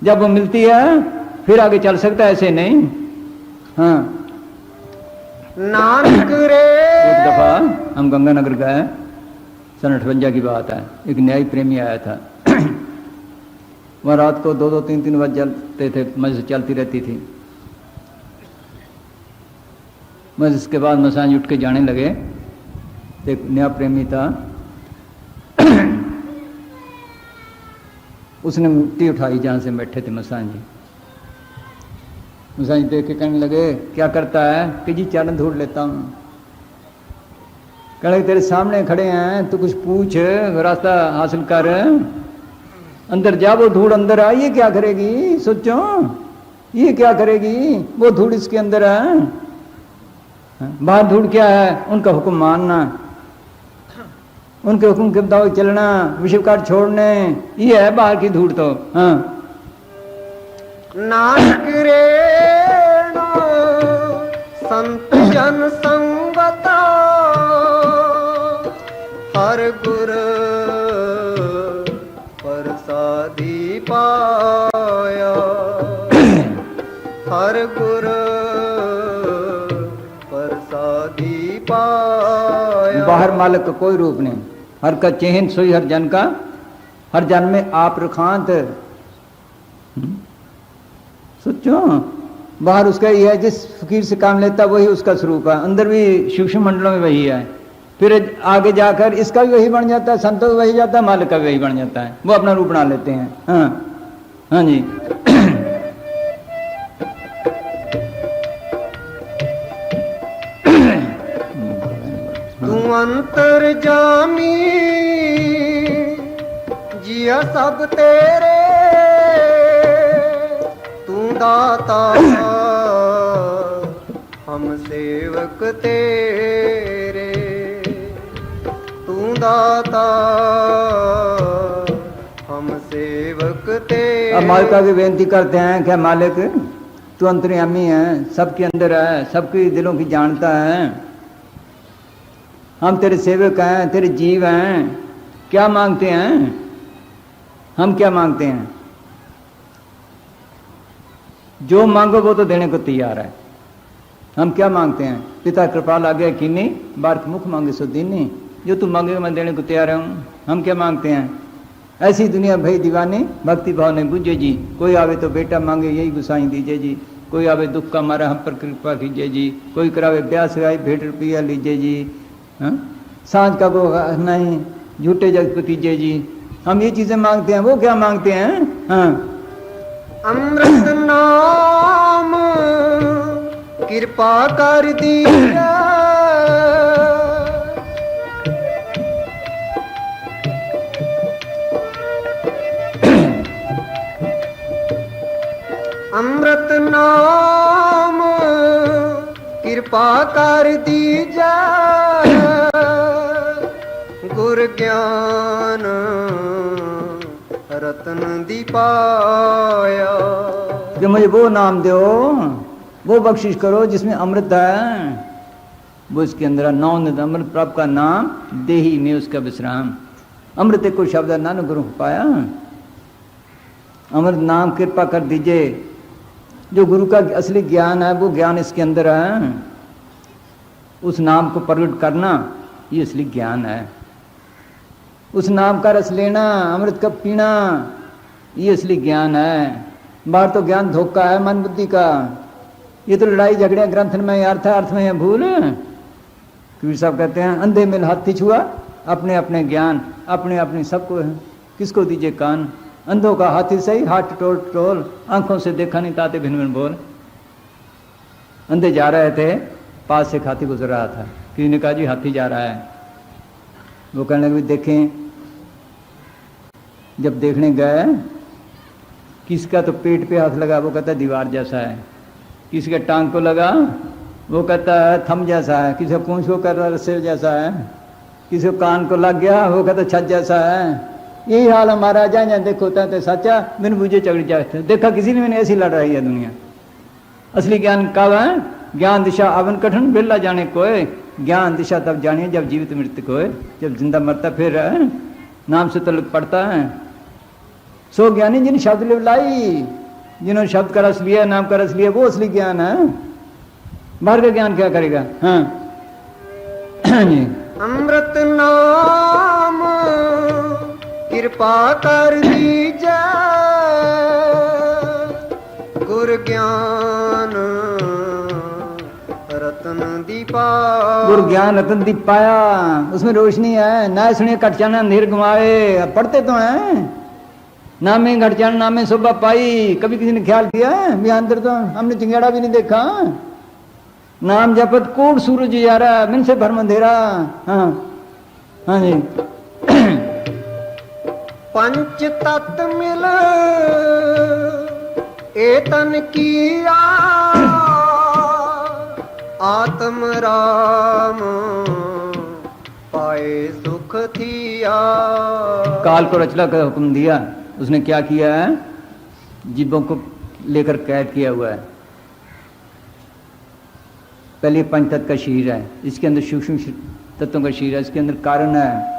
जब वो मिलती है फिर आगे चल सकता है, ऐसे नहीं। हाँ, नानक रे एक दफा हम गंगानगर गए, सन 58 की बात है। एक न्यायी प्रेमी आया था वहाँ रात को 2-2 3-3 बजे जलते थे, मस्जिद चलती रहती थी। मस्जिद के बाद मसांज उठ के जाने लगे। एक नया प्रेमी था, उसने मिट्टी उठाई जहाँ से बैठे थे मसांजी। मसांजी देख के कहने लगे, क्या करता है? कि जी चालन धूड़ लेता हूँ। कहने लगे, तेरे सामने खड़े हैं, तू कुछ पूछ, रास्ता हासिल कर, अंदर जा। वो धूड़ अंदर आ, ये क्या करेगी? सोचो, ये क्या करेगी? वो धूड़ इसके अंदर है। बाहर धूड़ क्या है? उनका हुक्म मानना, उनके हुक्म के मुताबिक चलना, विषयकार छोड़ने, ये है बाहर की धूड़ तो। हाँ, नानक रे संत जन संगता, हर गुर प्रसादी पाया। हर गुर प्रसादी पाया। बाहर मालिक का कोई रूप नहीं, हर का चेहन सोई हर जन का, हर जन में आप रखांत। सोचो, बाहर उसका ही है, जिस फकीर से काम लेता वही उसका स्वरूप है, अंदर भी सूक्ष्म मंडलों में वही है। फिर आगे जाकर इसका भी वही बन जाता है, संतों का वही जाता है, मालिक का भी वही बन जाता है, वो अपना रूप बना लेते हैं। हाँ हाँ जी। तू अंतर जामी जिया सब तेरे, तू दाता हम सेवक तेरे, तू दाता हम सेवक तेरे। अब मालिक की बेनती करते हैं, क्या मालिक तू अंतर्यामी है, सबके अंदर है, सबके दिलों की जानता है, हम तेरे सेवक हैं, तेरे जीव हैं, क्या मांगते हैं? हम क्या मांगते हैं? जो मांगो वो तो देने को तैयार है। हम क्या मांगते हैं? पिता कृपाल आगे कीनी, बार मुख मांगे सो दीनी। जो तू मांगेगा मैं देने को तैयार हूँ। हम क्या मांगते हैं? ऐसी दुनिया भई दीवानी, भक्ति भाव ने बुझे जी। कोई आवे तो बेटा मांगे यही गुसाई दीजिए जी, कोई आवे दुख का मारा हम पर कृपा कीजिए जी, कोई करावे ब्याह से आई भेंट रुपया लीजिए जी। हाँ, सांझ का वो नहीं, झूठे जग को कीजिए जी। हम ये चीजें मांगते हैं, वो क्या मांगते हैं? हाँ, अमृत नाम कृपा कर दिया, नाम कृपा कर दीजै गुर ज्ञान रतन दीपाया। कि मुझे वो नाम दो, वो बख्शिश करो जिसमें अमृत है, वो इसके अंदर है। नौ नित अमृत प्राप्त का नाम देही में उसका विश्राम। अमृत एक को शब्द है, नानक गुरु पाया। अमृत नाम कृपा कर दीजिए। जो गुरु का असली ज्ञान है वो ज्ञान इसके अंदर है। उस नाम को प्रकट करना ये असली ज्ञान है। उस नाम का रस लेना, अमृत का पीना, ये असली ज्ञान है। बाहर तो ज्ञान धोखा है मन बुद्धि का। ये तो लड़ाई झगड़े ग्रंथ में अर्थ है, अर्थ में है भूल। कबीर साहब कहते हैं अंधे मिल हाथी छुआ, अपने अपने ज्ञान अपने अपने सबको है, किसको दीजिए कान। अंधों का हाथी सही, हाथ टोल टोल, आंखों से देखा नहीं ताते भिन भिन बोल। अंधे जा रहे थे, पास से हाथी गुजर रहा था। किसी ने कहा जी हाथी जा रहा है। वो कहने लगे देखें। जब देखने गए, किसका तो पेट पे हाथ लगा, वो कहता है दीवार जैसा है। किसी का टांग को लगा, वो कहता है थम जैसा है। किसी को पूंछ को कर रहा रस्से जैसा है। किसी को कान को लग गया, वो कहता छत जैसा है। यही हाल हमारा। जहाँ जहाँ देखो होता है सच्चा बिन बुझे चढ़ जाते। देखा किसी ने मैंने ऐसी लड़ रही है दुनिया। असली ज्ञान कब है? ज्ञान दिशा अवन कठिन बिरला जाने कोई। ज्ञान दिशा तब जानिए जब जीवित मृत्यु होए। जब जिंदा मरता फिर नाम से तल्लुक पड़ता है। सो ज्ञानी जिन शब्द लाई, जिन्होंने शब्द का रस लिया, नाम का रस लिया, वो असली ज्ञान है। बाहर का ज्ञान क्या करेगा? हाँ जी। अमृत नाम कृपा कर दीजै गुर ज्ञान रतन दीपा। गुरु ज्ञान रतन दीप पाया, उसमें रोशनी है। ना सुनिए कट जाना अंधेर घुमाए। पढ़ते तो हैं, नामे घट जाना नामे शोभा पाई। कभी किसी ने ख्याल किया भी अंदर तो हमने चिंगाड़ा भी नहीं देखा। नाम जपत कोट सूरज यारा, मिन से भरम अंधेरा। हाँ हाँ जी। पंच तत्व मिल ए तन किया, आत्म राम पाए सुख थिया। काल को रचना का हुक्म दिया। उसने क्या किया है? जीवों को लेकर कैद किया हुआ है। पहले पंचतत्व का शरीर है, इसके अंदर सूक्ष्म तत्वों का शरीर है, इसके अंदर कारण है।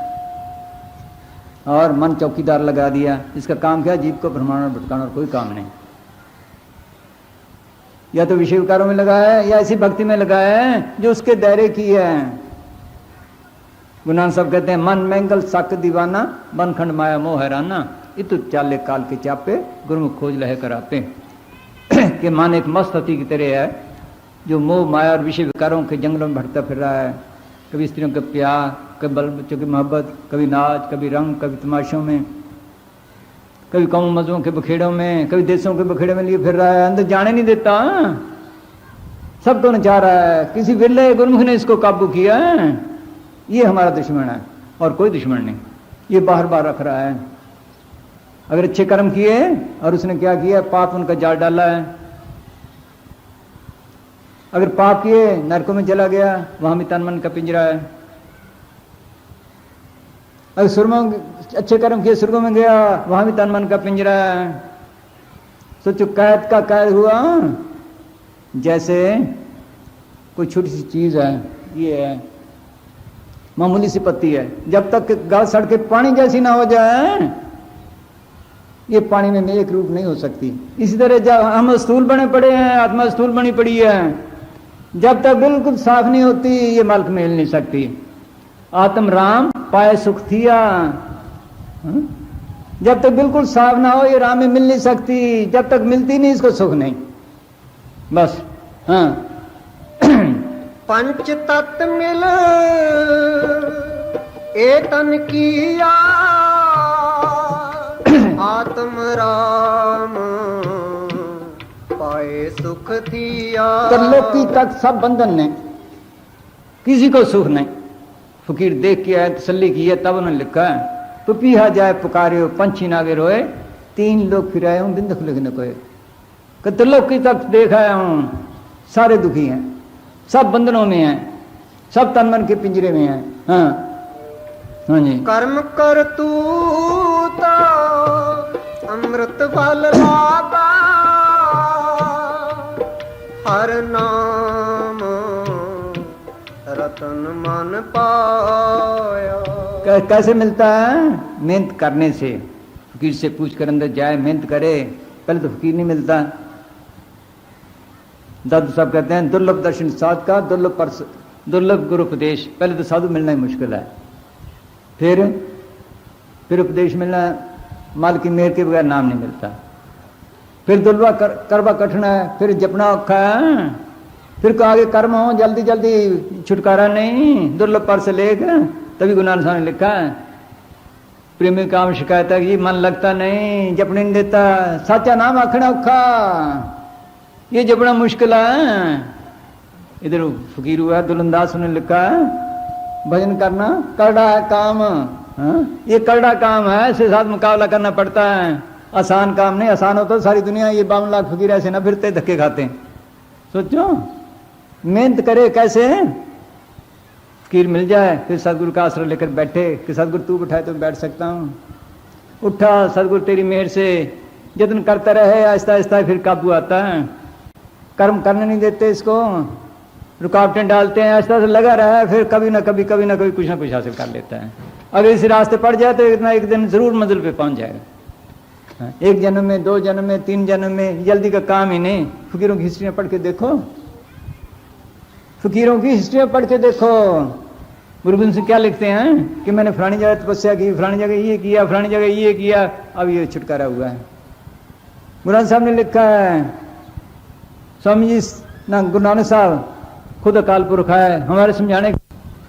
और मन चौकीदार लगा दिया। इसका काम क्या? जीव को भ्रमण और भटकाना, और कोई काम नहीं। या तो विषय विकारों में लगा है, या ऐसी भक्ति में लगा है जो उसके दायरे की है। गुरु नानक साहब कहते हैं मन मैंगल सक दीवाना, बन खंड माया मोह हैराना। इतु चाले काल के चापे, गुरुमुख खोज लहे करापे। कि मन एक मस्त हाथी की तरह है जो मोह माया और विषय विकारों के जंगलों में भटकता फिर रहा है। कभी स्त्रियों के प्यार, कभी बल बच्चों की मोहब्बत, कभी नाच, कभी रंग, कभी तमाशों में, कभी कौम मजों के बखेड़ों में, कभी देशों के बखेड़े में लिए फिर रहा है। अंदर जाने नहीं देता, सबको नचा रहा है। किसी विरले गुरुमुख ने इसको काबू किया है। ये हमारा दुश्मन है और कोई दुश्मन नहीं। ये बाहर बाहर रख रहा है। अगर अच्छे कर्म किए और उसने क्या किया? पाप उनका जाल डाला है। अगर पाप किए नरकों में चला गया, वहां भी तन मन का पिंजरा है। अगर सुरमों अच्छे कर्म किए स्वर्गों में गया, वहां भी तन मन का पिंजरा है। सोचो कैद का कैद हुआ। जैसे कोई छोटी सी चीज है, ये है मामूली सी पत्ती है, जब तक गाल सड़ के पानी जैसी ना हो जाए ये पानी में एक रूप नहीं हो सकती। इसी तरह जब हम स्थूल बने पड़े हैं, आत्मा स्थूल बनी पड़ी है, जब तक बिल्कुल साफ नहीं होती ये मल्क में हिल नहीं सकती। आत्म राम पाए सुख थिया, जब तक बिल्कुल साफ ना हो ये राम में मिल नहीं सकती। जब तक मिलती नहीं इसको सुख नहीं। बस हाँ। पंच तत्व मिल ए तन किया, आत्म राम पाए सुख थिया। त्रिलोकी तक सब बंधन ने, किसी को सुख नहीं। फकीर देख के आए, तसल्ली की है, तब उन्होंने लिखा है पपीहा जाए पुकारे पंछी नागे रोए, तीन लोग फिर आए बिंद खुले कोए। कि त्रिलोक की तक देख आया हूं, सारे दुखी हैं, सब बंधनों में हैं, सब तन मन के पिंजरे में हैं। हाँ हाँ जी। कर्म कर तू तो अमृत फल लागा, हर नाम रतन मन पाया। कैसे मिलता है? मेहनत करने से। फकीर से पूछ कर अंदर जाए, मेहनत करे, पहले तो फकीर नहीं मिलता। दादू साहब कहते हैं दुर्लभ दर्शन साध का दुर्लभ गुरु उपदेश। पहले तो साधु मिलना ही मुश्किल है, फिर उपदेश मिलना, माल की मेहर के बगैर नाम नहीं मिलता। फिर दुर्लभ करवा कठिन है, फिर जपना औखा है, फिर आगे कर्म हो जल्दी जल्दी छुटकारा नहीं। दुर्लभ पर से लेख, तभी गुरु नानक साहब ने लिखा है प्रेमी काम शिकायत है, ये मन लगता नहीं, जपने नहीं देता, साचा नाम आखना औखा, ये जपना मुश्किल है। इधर फकीर हुआ दुलंदास ने लिखा है भजन करना करड़ा है काम। हाँ? ये करड़ा काम है, इसके साथ मुकाबला करना पड़ता है, आसान काम नहीं। आसान हो तो सारी दुनिया ये 52 लाख फकीर ऐसे ना फिरते धक्के खाते। सोचो मेहनत करे कैसे फकीर मिल जाए, फिर सदगुरु का आश्रय लेकर बैठे कि सदगुरु तू बैठाए तो बैठ सकता हूँ। उठा सदगुरु तेरी मेहर से, यत्न करता रहे, आहिस्ता आहिस्ता फिर काबू आता है। कर्म करने नहीं देते इसको, रुकावटें डालते हैं, आहिस्ता से लगा रहा है, फिर कभी ना कभी कुछ ना कुछ हासिल कर लेता है। अगर इस रास्ते पड़ जाए तो इतना एक दिन जरूर मंजिल पे पहुंच जाएगा। एक जन्म में, 2 जन्म में, 3 जन्म में, जल्दी का काम ही नहीं। फकीरों की हिस्ट्रियां पढ़ के देखो, फकीरों की हिस्ट्रियां पढ़ के देखो। गुरु गोबिंद सिंह क्या लिखते हैं कि मैंने फलानी जगह तपस्या की, फलानी जगह ये किया, फलानी जगह ये किया, अब ये छुटकारा हुआ है। गुरु नानक साहब ने लिखा है, स्वामी जी ना गुरु नानक साहब खुद अकाल पुरख है, हमारे समझाने।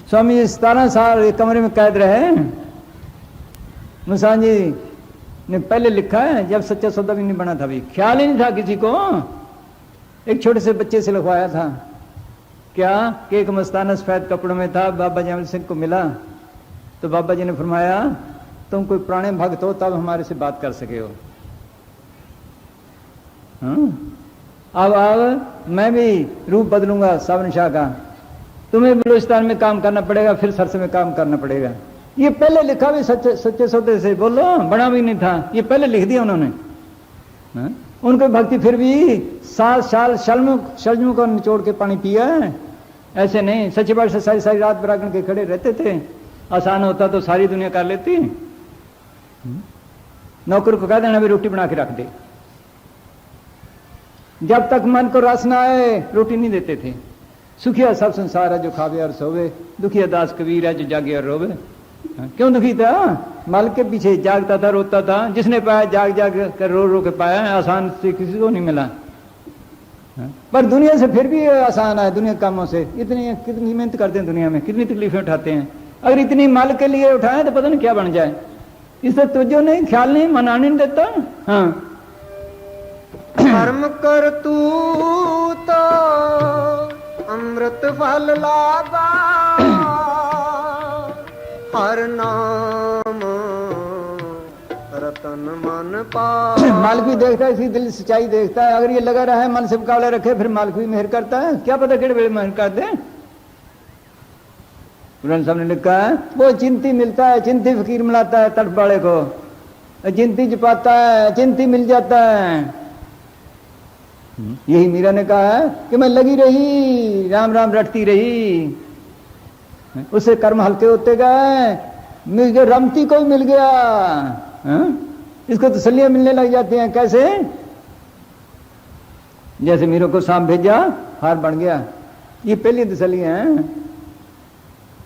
स्वामी जी 17 साल एक कमरे में कैद रहे। मुसान जी ने पहले लिखा है जब सच्चा सौदा भी नहीं बना था, भी ख्याल ही नहीं था किसी को। एक छोटे से बच्चे से लिखवाया था क्या कि एक मस्ताना सफेद कपड़ों में था, बाबा जमल सिंह को मिला तो बाबा जी ने फरमाया तुम कोई पुराने भक्त हो तब हमारे से बात कर सके हो। अब मैं भी रूप बदलूंगा सावन शाह का, तुम्हें बलूचिस्तान में काम करना पड़ेगा, फिर सरसे में काम करना पड़ेगा। ये पहले लिखा भी सच्चे सौदे से, बोलो बड़ा भी नहीं था, ये पहले लिख दिया उन्होंने। उनको भक्ति फिर भी 7 साल शलमू को निचोड़ के पानी पिया, ऐसे नहीं। सच्चे बात से सारी रात बरागण के खड़े रहते थे। आसान होता तो सारी दुनिया कर लेती। नौकर को कह देना भी रोटी बना के रख दे, जब तक मन को रस ना आए रोटी नहीं देते थे। सुखिया सब संसार है जो खावे और सोवे, दुखिया दास कबीर है जो जागे और रोवे। क्यों दुखी था? मल के पीछे जागता था, रोता था। जिसने पाया जाग जाग कर रो के पाया, आसान से किसी को नहीं मिला। पर दुनिया से फिर भी आसान है, दुनिया कामों से। कितनी मेहनत करते हैं दुनिया में, कितनी तकलीफें उठाते हैं। अगर इतनी मल के लिए उठाए तो पता नहीं क्या बन जाए। इससे तुझो नहीं, ख्याल नहीं, मनाने नहीं देता। हाँ, कर्म कर तू तो अमृत फल लागा, हर नाम रतन मन पा। मालिक भी देखता है, इसकी दिल सच्चाई देखता है। अगर ये लगा रहा है मन से मुकाबला रखे, फिर मालिक भी मेहर करता है। क्या पता कितने वेले मेहर कर दे। गुरु साहब ने लिखा है वो चिंती मिलता है, चिंती फकीर मिलाता है तड़प वाले को। चिंती जपाता है, चिंती मिल जाता है। यही मीरा ने कहा है कि मैं लगी रही, राम राम रटती रही, उससे कर्म हल्के होते गए, मिल गया, रमती को ही मिल गया। इसको तसल्लियां मिलने लग जाती हैं। कैसे? जैसे मीरों को सांप भेजा, हार बन गया। ये पहली तसल्लियां हैं।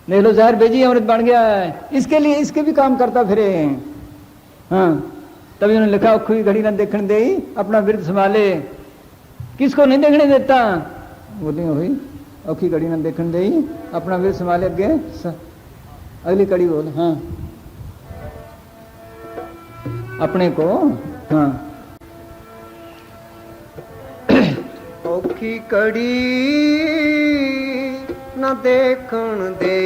देख लो, जहर भेजी, अमृत बन गया है। इसके लिए इसके भी काम करता फिरे। हाँ, तभी उन्होंने लिखा अखी घड़ी ना देखने दे, अपना विरध संभाले। किसको नहीं देखने देता? बोली हुई औखी कड़ी ना देखने दे, अपना विरध संभाले। अगे अगली कड़ी बोल। हाँ, अपने को। हाँ, औखी कड़ी न देखन दे,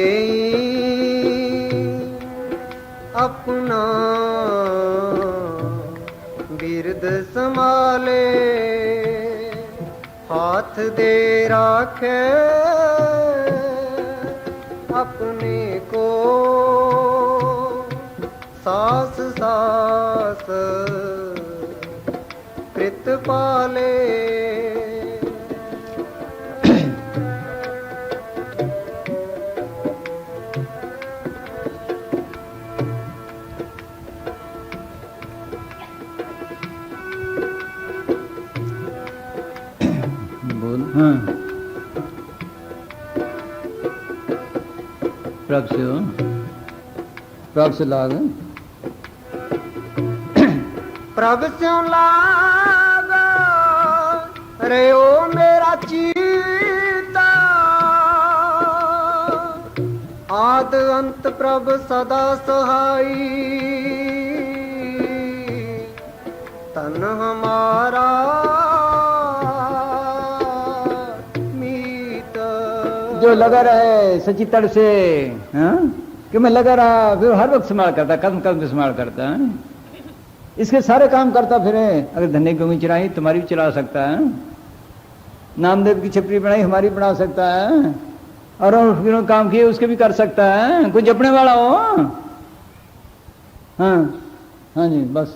अपना बिरद संभाले। हाथ दे राखे अपने को सास सास कृत पाले। बोल। हाँ, प्रभ से हो, प्रभ से लाग। प्रभ स्यों लागा रे ओ मेरा चीता, आद अंत प्रभ सदा सहाई। तन हमारा मीत जो लगा रहे सच्ची तड़ से, हाँ? कि मैं लगा रहा, फिर हर वक्त संभाल करता, कदम कदम पे संभाल करता है, इसके सारे काम करता फिरे। अगर धन्य की चलाई तुम्हारी भी चला सकता है, नामदेव की छपरी बनाई हमारी बना सकता है, और फिर काम किए उसके भी कर सकता है, कुछ अपने वाला हो। हाँ हाँ जी, बस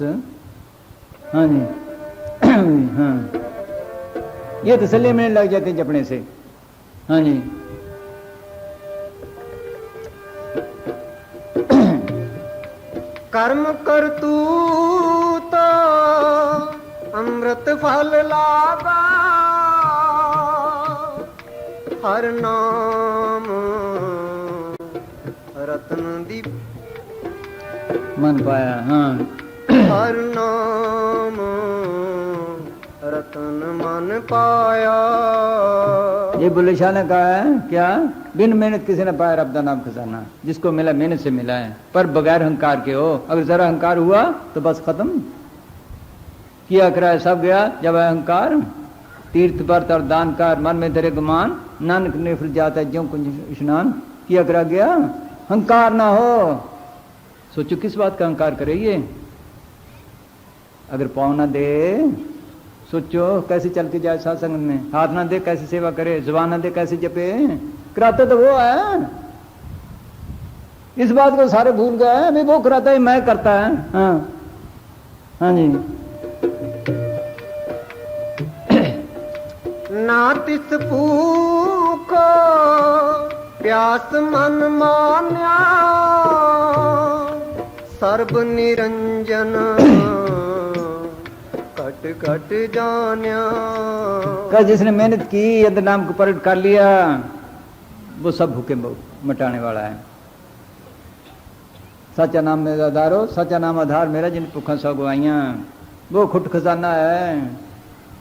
हाँ जी। हाँ, ये तसल्ली में लग जाते जपने से। हाँ जी। कर्म कर तू तो अमृत फल लागा, हर नाम रत्न दीप मन पाया। हाँ, हर नाम रत्न मन पाया। ये बुल्ले शाह ने कहा है क्या, बिन मेहनत किसी ने पाया रब दा नाम खजाना, जिसको मिला मेहनत से मिला है, पर बगैर अहंकार के हो। अगर जरा अहंकार हुआ तो बस खत्म, किया कराया सब गया। जब अहंकार तीर्थ व्रत और दान कार मन में धरे गुमान, नानक ने फिर जाता है ज्यों कुंज स्नान, किया करा गया। अहंकार ना हो, सोचो किस बात का अहंकार करे ये। अगर पाँव ना दे, सोचो कैसे चल के जाए सत्संग में, हाथ ना दे कैसे सेवा करे, जुबान ना दे कैसे जपे, कराता तो वो है। इस बात को सारे भूल गए, अभी वो कराता है मैं करता है। हाँ हाँ जी। ना तिस भूख प्यास मन मान्या, सर्ब निरंजन कट कट जान्या। का जिसने मेहनत की अंदर नाम को प्रकट कर लिया, वो सब भूखे मिटाने वाला है। सच्चा नाम मेरा आधारो, सच्चा नाम आधार मेरा, जिन भूखा सौ गवाइयां, वो खुट खजाना है।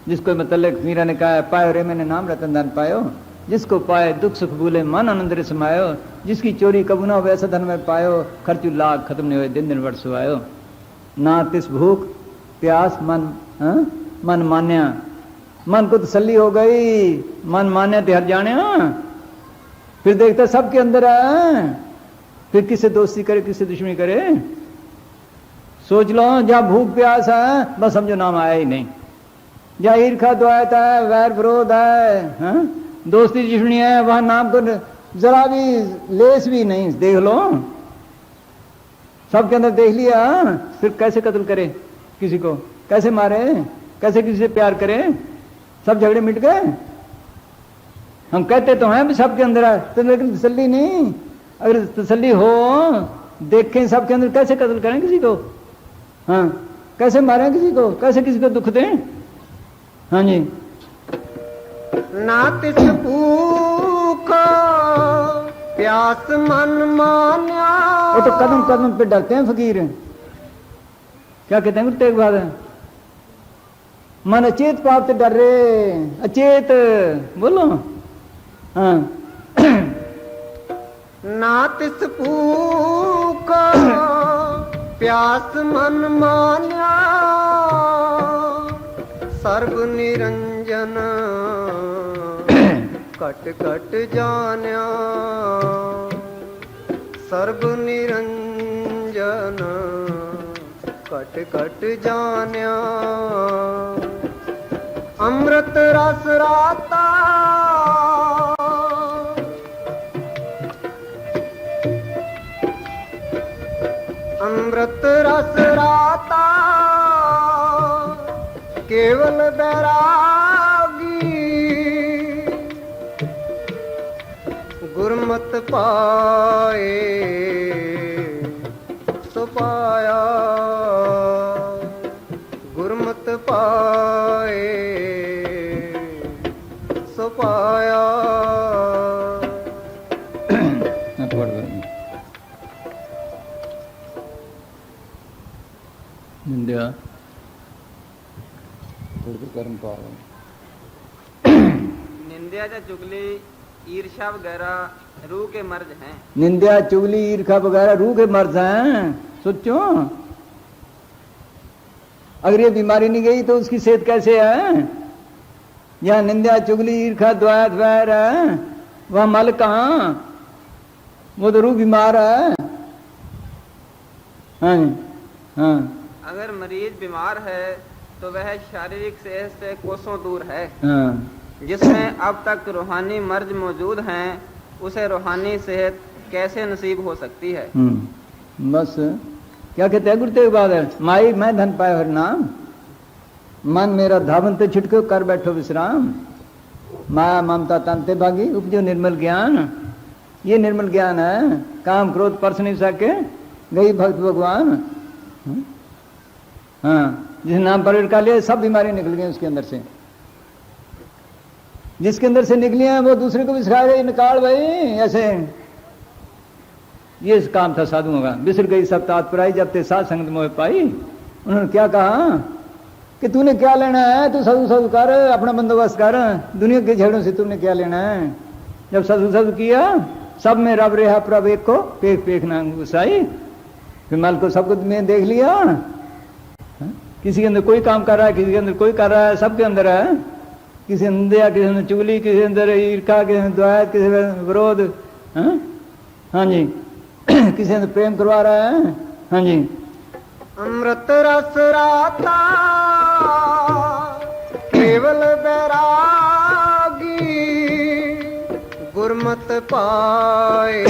जिसको मतलब मीरा ने कहा है, पायो रे मैंने नाम रतन धन पायो, जिसको पाए दुख सुख भूले मन आनंद रे समायो, जिसकी चोरी कबू ना हो वैसा धन में पायो, खर्चू लाख खत्म नहीं हुए दिन दिन वर्ष आयो। ना तिस भूख प्यास मन, हाँ? मन मान्या, मन को तसल्ली हो गई, मन मान्या ते हर जाने। फिर देखता सबके अंदर है, फिर किससे दोस्ती करे किससे दुश्मनी करे। सोच लो, जहां भूख प्यास है बस समझो नाम आया ही नहीं। जहां ईर्खा द्वैत है, वैर विरोध है, हाँ? दोस्ती दुश्मनी है, वहां नाम को जरा भी लेस भी नहीं। देख लो सबके अंदर देख लिया, फिर कैसे कत्ल करे किसी को, कैसे मारे, कैसे किसी से प्यार करे, सब झगड़े मिट गए। हम कहते तो हैं भी सबके अंदर है, तो लेकिन तसल्ली नहीं। अगर तसल्ली हो, देखें सबके अंदर, कैसे कत्ल करें किसी को, हाँ? कैसे मारें किसी को, कैसे किसी को दुख दें। हाँ जी। ना तिस भूख प्यास मन मान्या। वो तो कदम कदम पे डरते हैं फकीर। क्या कहते हैं तेग बहादुर, मन अचेत पाप से डर रे, अचेत बोलो। हाँ। ना तिस भूख प्यास मन मान्या, सर्व निरंजन कट कट जान्या। सर्व निरंजन कट कट जान्या। अमृत रस राता अमृत रस राता केवल बैरागी गुरमत पाए सो पाया गुरमत पाए सो पाया। निंदा कर्म पा निंदा या चुगली ईर्ष्या वगैरह रूह के मर्ज हैं। निंदा चुगली ईर्ष्या वगैरह रूह के मर्ज हैं। सोचो अगर ये बीमारी नहीं गई तो उसकी सेहत कैसे है? यहाँ निंदा चुगली ईर्ष्या द्वैत वैर है, वह मल कहाँ? वो तो रूह बीमार है। हाँ हाँ। अगर मरीज बीमार है तो वह शारीरिक सेहत से कोसों दूर है। हाँ। जिसमें अब तक रूहानी मर्ज मौजूद हैं उसे रूहानी सेहत कैसे नसीब हो सकती है? बस क्या कहते हैं गुरुदेव बहादुर, माई मैं धन पाए हर नाम, मन मेरा धावन ते छिटको कर बैठो विश्राम, माया ममता तंते भागी उपजो निर्मल ज्ञान। ये निर्मल ज्ञान है, काम क्रोध परस नहीं सके गई भक्त भगवान। हाँ, जिस नाम पर का लिया सब बीमारी निकल गई उसके अंदर से, जिसके अंदर से निकली है वो दूसरे को भी सिखा रहे निकाल भाई ऐसे। ये काम था साधुओं का। बिसर गई सब तात्पराई जब ते साथ संगत मोह पाई। उन्होंने क्या कहा कि तूने क्या लेना है, तू साधु साधु कर, अपना बंदोबस्त कर, दुनिया के झगड़ों से तूने क्या लेना है। जब साधु साधु किया सब में रब रेहा प्रभ एक को पेख पेख ना घुसाई। फिर मल को सबको में देख लिया, किसी के अंदर कोई काम कर रहा है, किसी के अंदर कोई कर रहा है, सबके अंदर है। किसी अंदर किसी ने चुगली, किसी अंदर ईर्ष्या, किसी में द्वैत, किसी में विरोध। हाँ जी किसी अंदर प्रेम करवा रहा है। हाँ जी। अमृत रस राता केवल बैरागी गुरमत पाए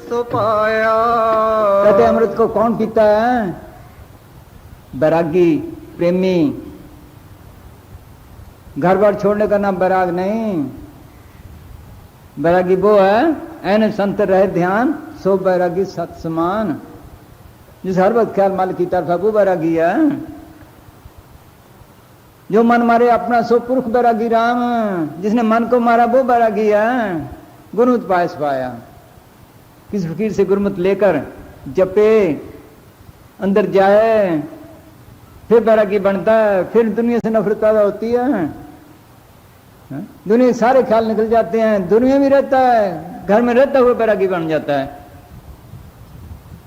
सो पाया। कहते अमृत को कौन पीता है? बैरागी, प्रेमी। घर बार छोड़ने का नाम बैराग नहीं। बैरागी वो है ऐन संत रहे ध्यान सो बैरागी सत समान। जिस हर वक्त ख्याल मालिक की तरफ है वो बैरागी है। जो मन मारे अपना सो पुरुष बैरागी राम। जिसने मन को मारा वो बैरागी है। गुरुमत पायस पाया। किस फकीर से गुरुमत लेकर जपे अंदर जाए फिर बैरागी बनता है। फिर दुनिया से नफरत पैदा होती है। दुनिया के सारे ख्याल निकल जाते हैं। दुनिया भी रहता है, घर में रहता हुआ बैरागी बन जाता है।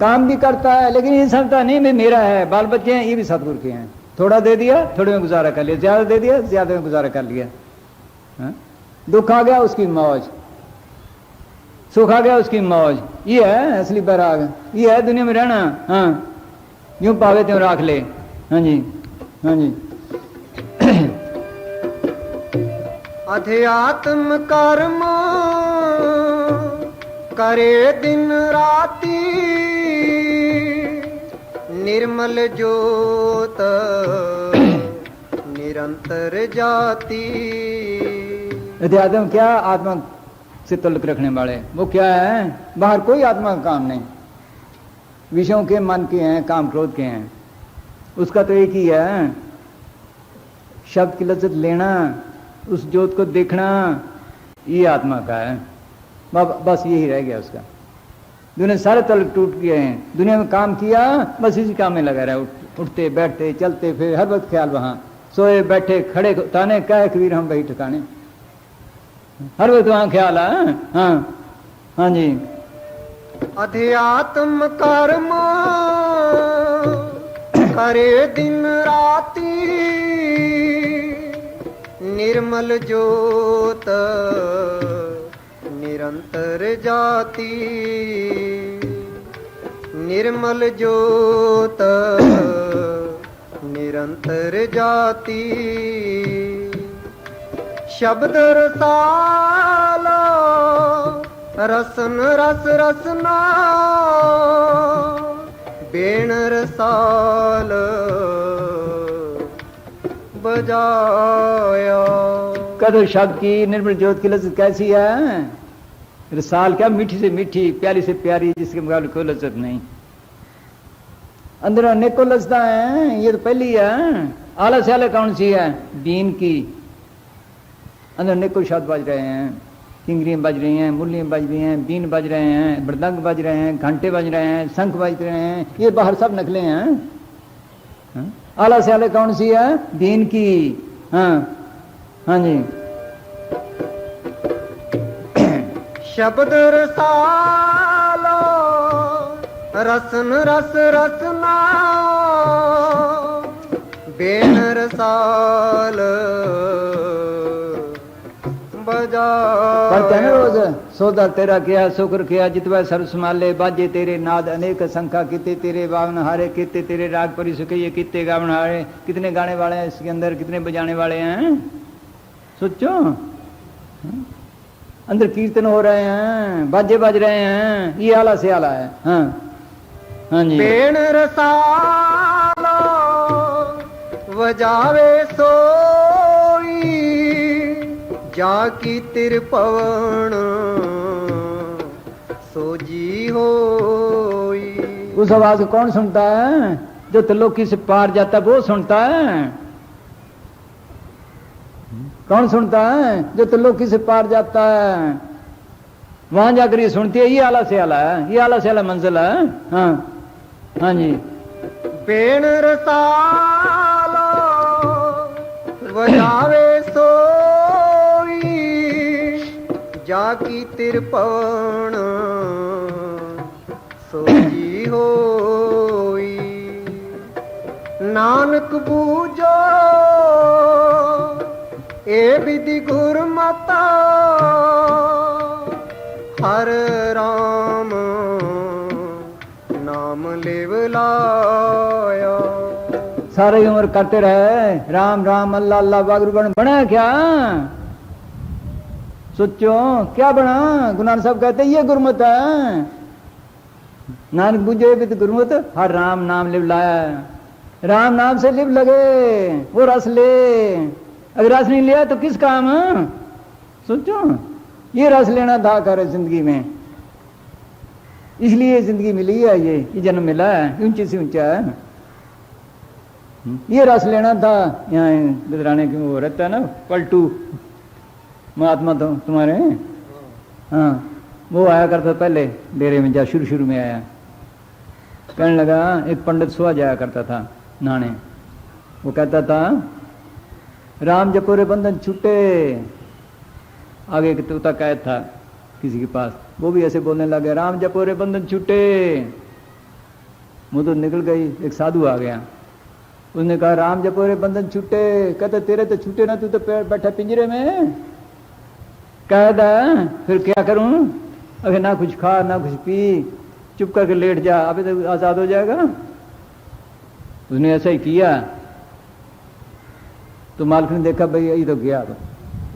काम भी करता है लेकिन ये समझता नहीं मैं मेरा है, बाल बच्चे हैं ये भी सतगुरु के हैं। थोड़ा दे दिया थोड़े में गुजारा कर लिया, ज्यादा दे दिया ज्यादा में गुजारा कर लिया। दुख आ गया उसकी मौज, सुख आ गया उसकी मौज। ये है असली बैराग, ये है दुनिया में रहना। हाँ, यूं पावे त्यों राख ले। हाँ जी हाँ जी। अध्यात्म कर्म करे दिन राती निर्मल ज्योत निरंतर जाती। अध्यात्म क्या? आत्मा से तल्लुक रखने वाले। वो क्या है? बाहर कोई आत्मा का काम नहीं, विषयों के मन के हैं, काम क्रोध के हैं। उसका तो एक ही है, शब्द की लज्जत लेना, उस ज्योत को देखना, ये आत्मा का है। बस यही रह गया उसका। दुनिया सारे तल्लुक टूट गए हैं। दुनिया में काम किया बस इसी काम में लगा रहा। उठते बैठते चलते फिर हर वक्त ख्याल वहां, सोए बैठे खड़े ताने क्या कबीर हम वही ठिकाने, हर वक्त वहां ख्याल है। हाँ हाँ जी। अध्यात्म कर्म करे दिन राती निर्मल ज्योत निरंतर जाती। निर्मल ज्योत निरंतर जाती शब्द रसालो रसन रस रसना बेण रसाल बजाया। कदर शब्द की निर्मल ज्योत की लज्जत कैसी है? रसाल क्या, मीठी से मीठी, प्यारी से प्यारी, जिसके मुकाबले कोई लज्जत नहीं। अंदर अनेकों लज्जत हैं, ये तो पहली है। आला से आला कौन सी है? बीन की। अंदर अनेकों शब्द बज रहे हैं, किंगरियां बज रही हैं, मुरलियां बज रही हैं, बीन बज रहे हैं, मृदंग बज रहे हैं, घंटे बज रहे हैं, शंख बज रहे हैं, ये बाहर सब नकले हैं। हाँ? आला से आला कौन सी है? बीन की। हाँ हाँ जी। शब्द रसालो रसन रस रसना बेन रसाल बजा। पढ़ते हैं ना रोज, सौदा तेरा किया शुक्र किया जितवा सर्व संभाले, बाजे तेरे नाद अनेक संख्या, किते तेरे बावन हारे, किते तेरे राग परि सुखे, किते गावन हारे। कितने गाने वाले हैं इसके अंदर, कितने बजाने वाले हैं, सोचो। अंदर कीर्तन हो रहे हैं, बाजे बज रहे हैं, ये आला से आला है। हाँ हाँ जी। बेण रसालो वजावे सोई जाकी तिरपवन सोजी होई। उस आवाज को कौन सुनता है? जो त्रिलोकी से पार जाता है वो सुनता है। कौन सुनता है? जो त्रिलोकी से पार जाता है, वहां जाकर ये सुनती है। ये आला से आला है, ये आला से आला मंजिल है। हाँ हाँ जी। बेण रसालो वजावे सोई जाकी तिरपवन सोजी होई। नानक बूझो ए विधि गुरमता हर राम नाम लेवलाया। सारी उम्र करते रहे राम राम अल्लाह अल्लाह वागुरु बना क्या? सोचो क्या बना? गुरु नानक साहब कहते ये गुरमत है। नानक बुझे भी तो गुरमत हर राम नाम लिव लाया। राम नाम से लिव लगे, वो रस ले। अगर रस नहीं लिया तो किस काम है? सोचो, ये रस लेना था कर जिंदगी में, इसलिए जिंदगी मिली है, ये जन्म मिला है, ऊंचे से ऊंचा है। ये रस लेना था। यहाँ गुजराने की वो रहता है ना पलटू महात्मा, तो तुम्हारे हाँ वो आया करता पहले डेरे में, जा शुरू शुरू में आया। कहने लगा एक पंडित सुहा जाया करता था नहाने, वो कहता था राम जपोरे बंधन छूटे। आगे एक तोता कैद था किसी के पास, वो भी ऐसे बोलने लगे राम जपोरे बंधन छूटे। मुँह तो निकल गई। एक साधु आ गया, उसने कहा राम जपोरे बंधन छूटे। कहते तेरे तो छूटे ना, तू तो बैठा पिंजरे में, कैद है, फिर क्या करूं? अगर ना कुछ खा ना कुछ पी, चुप करके लेट जा, अभी तो आजाद हो जाएगा। उसने ऐसा ही किया तो मालिक ने देखा भाई यही तो गया, तो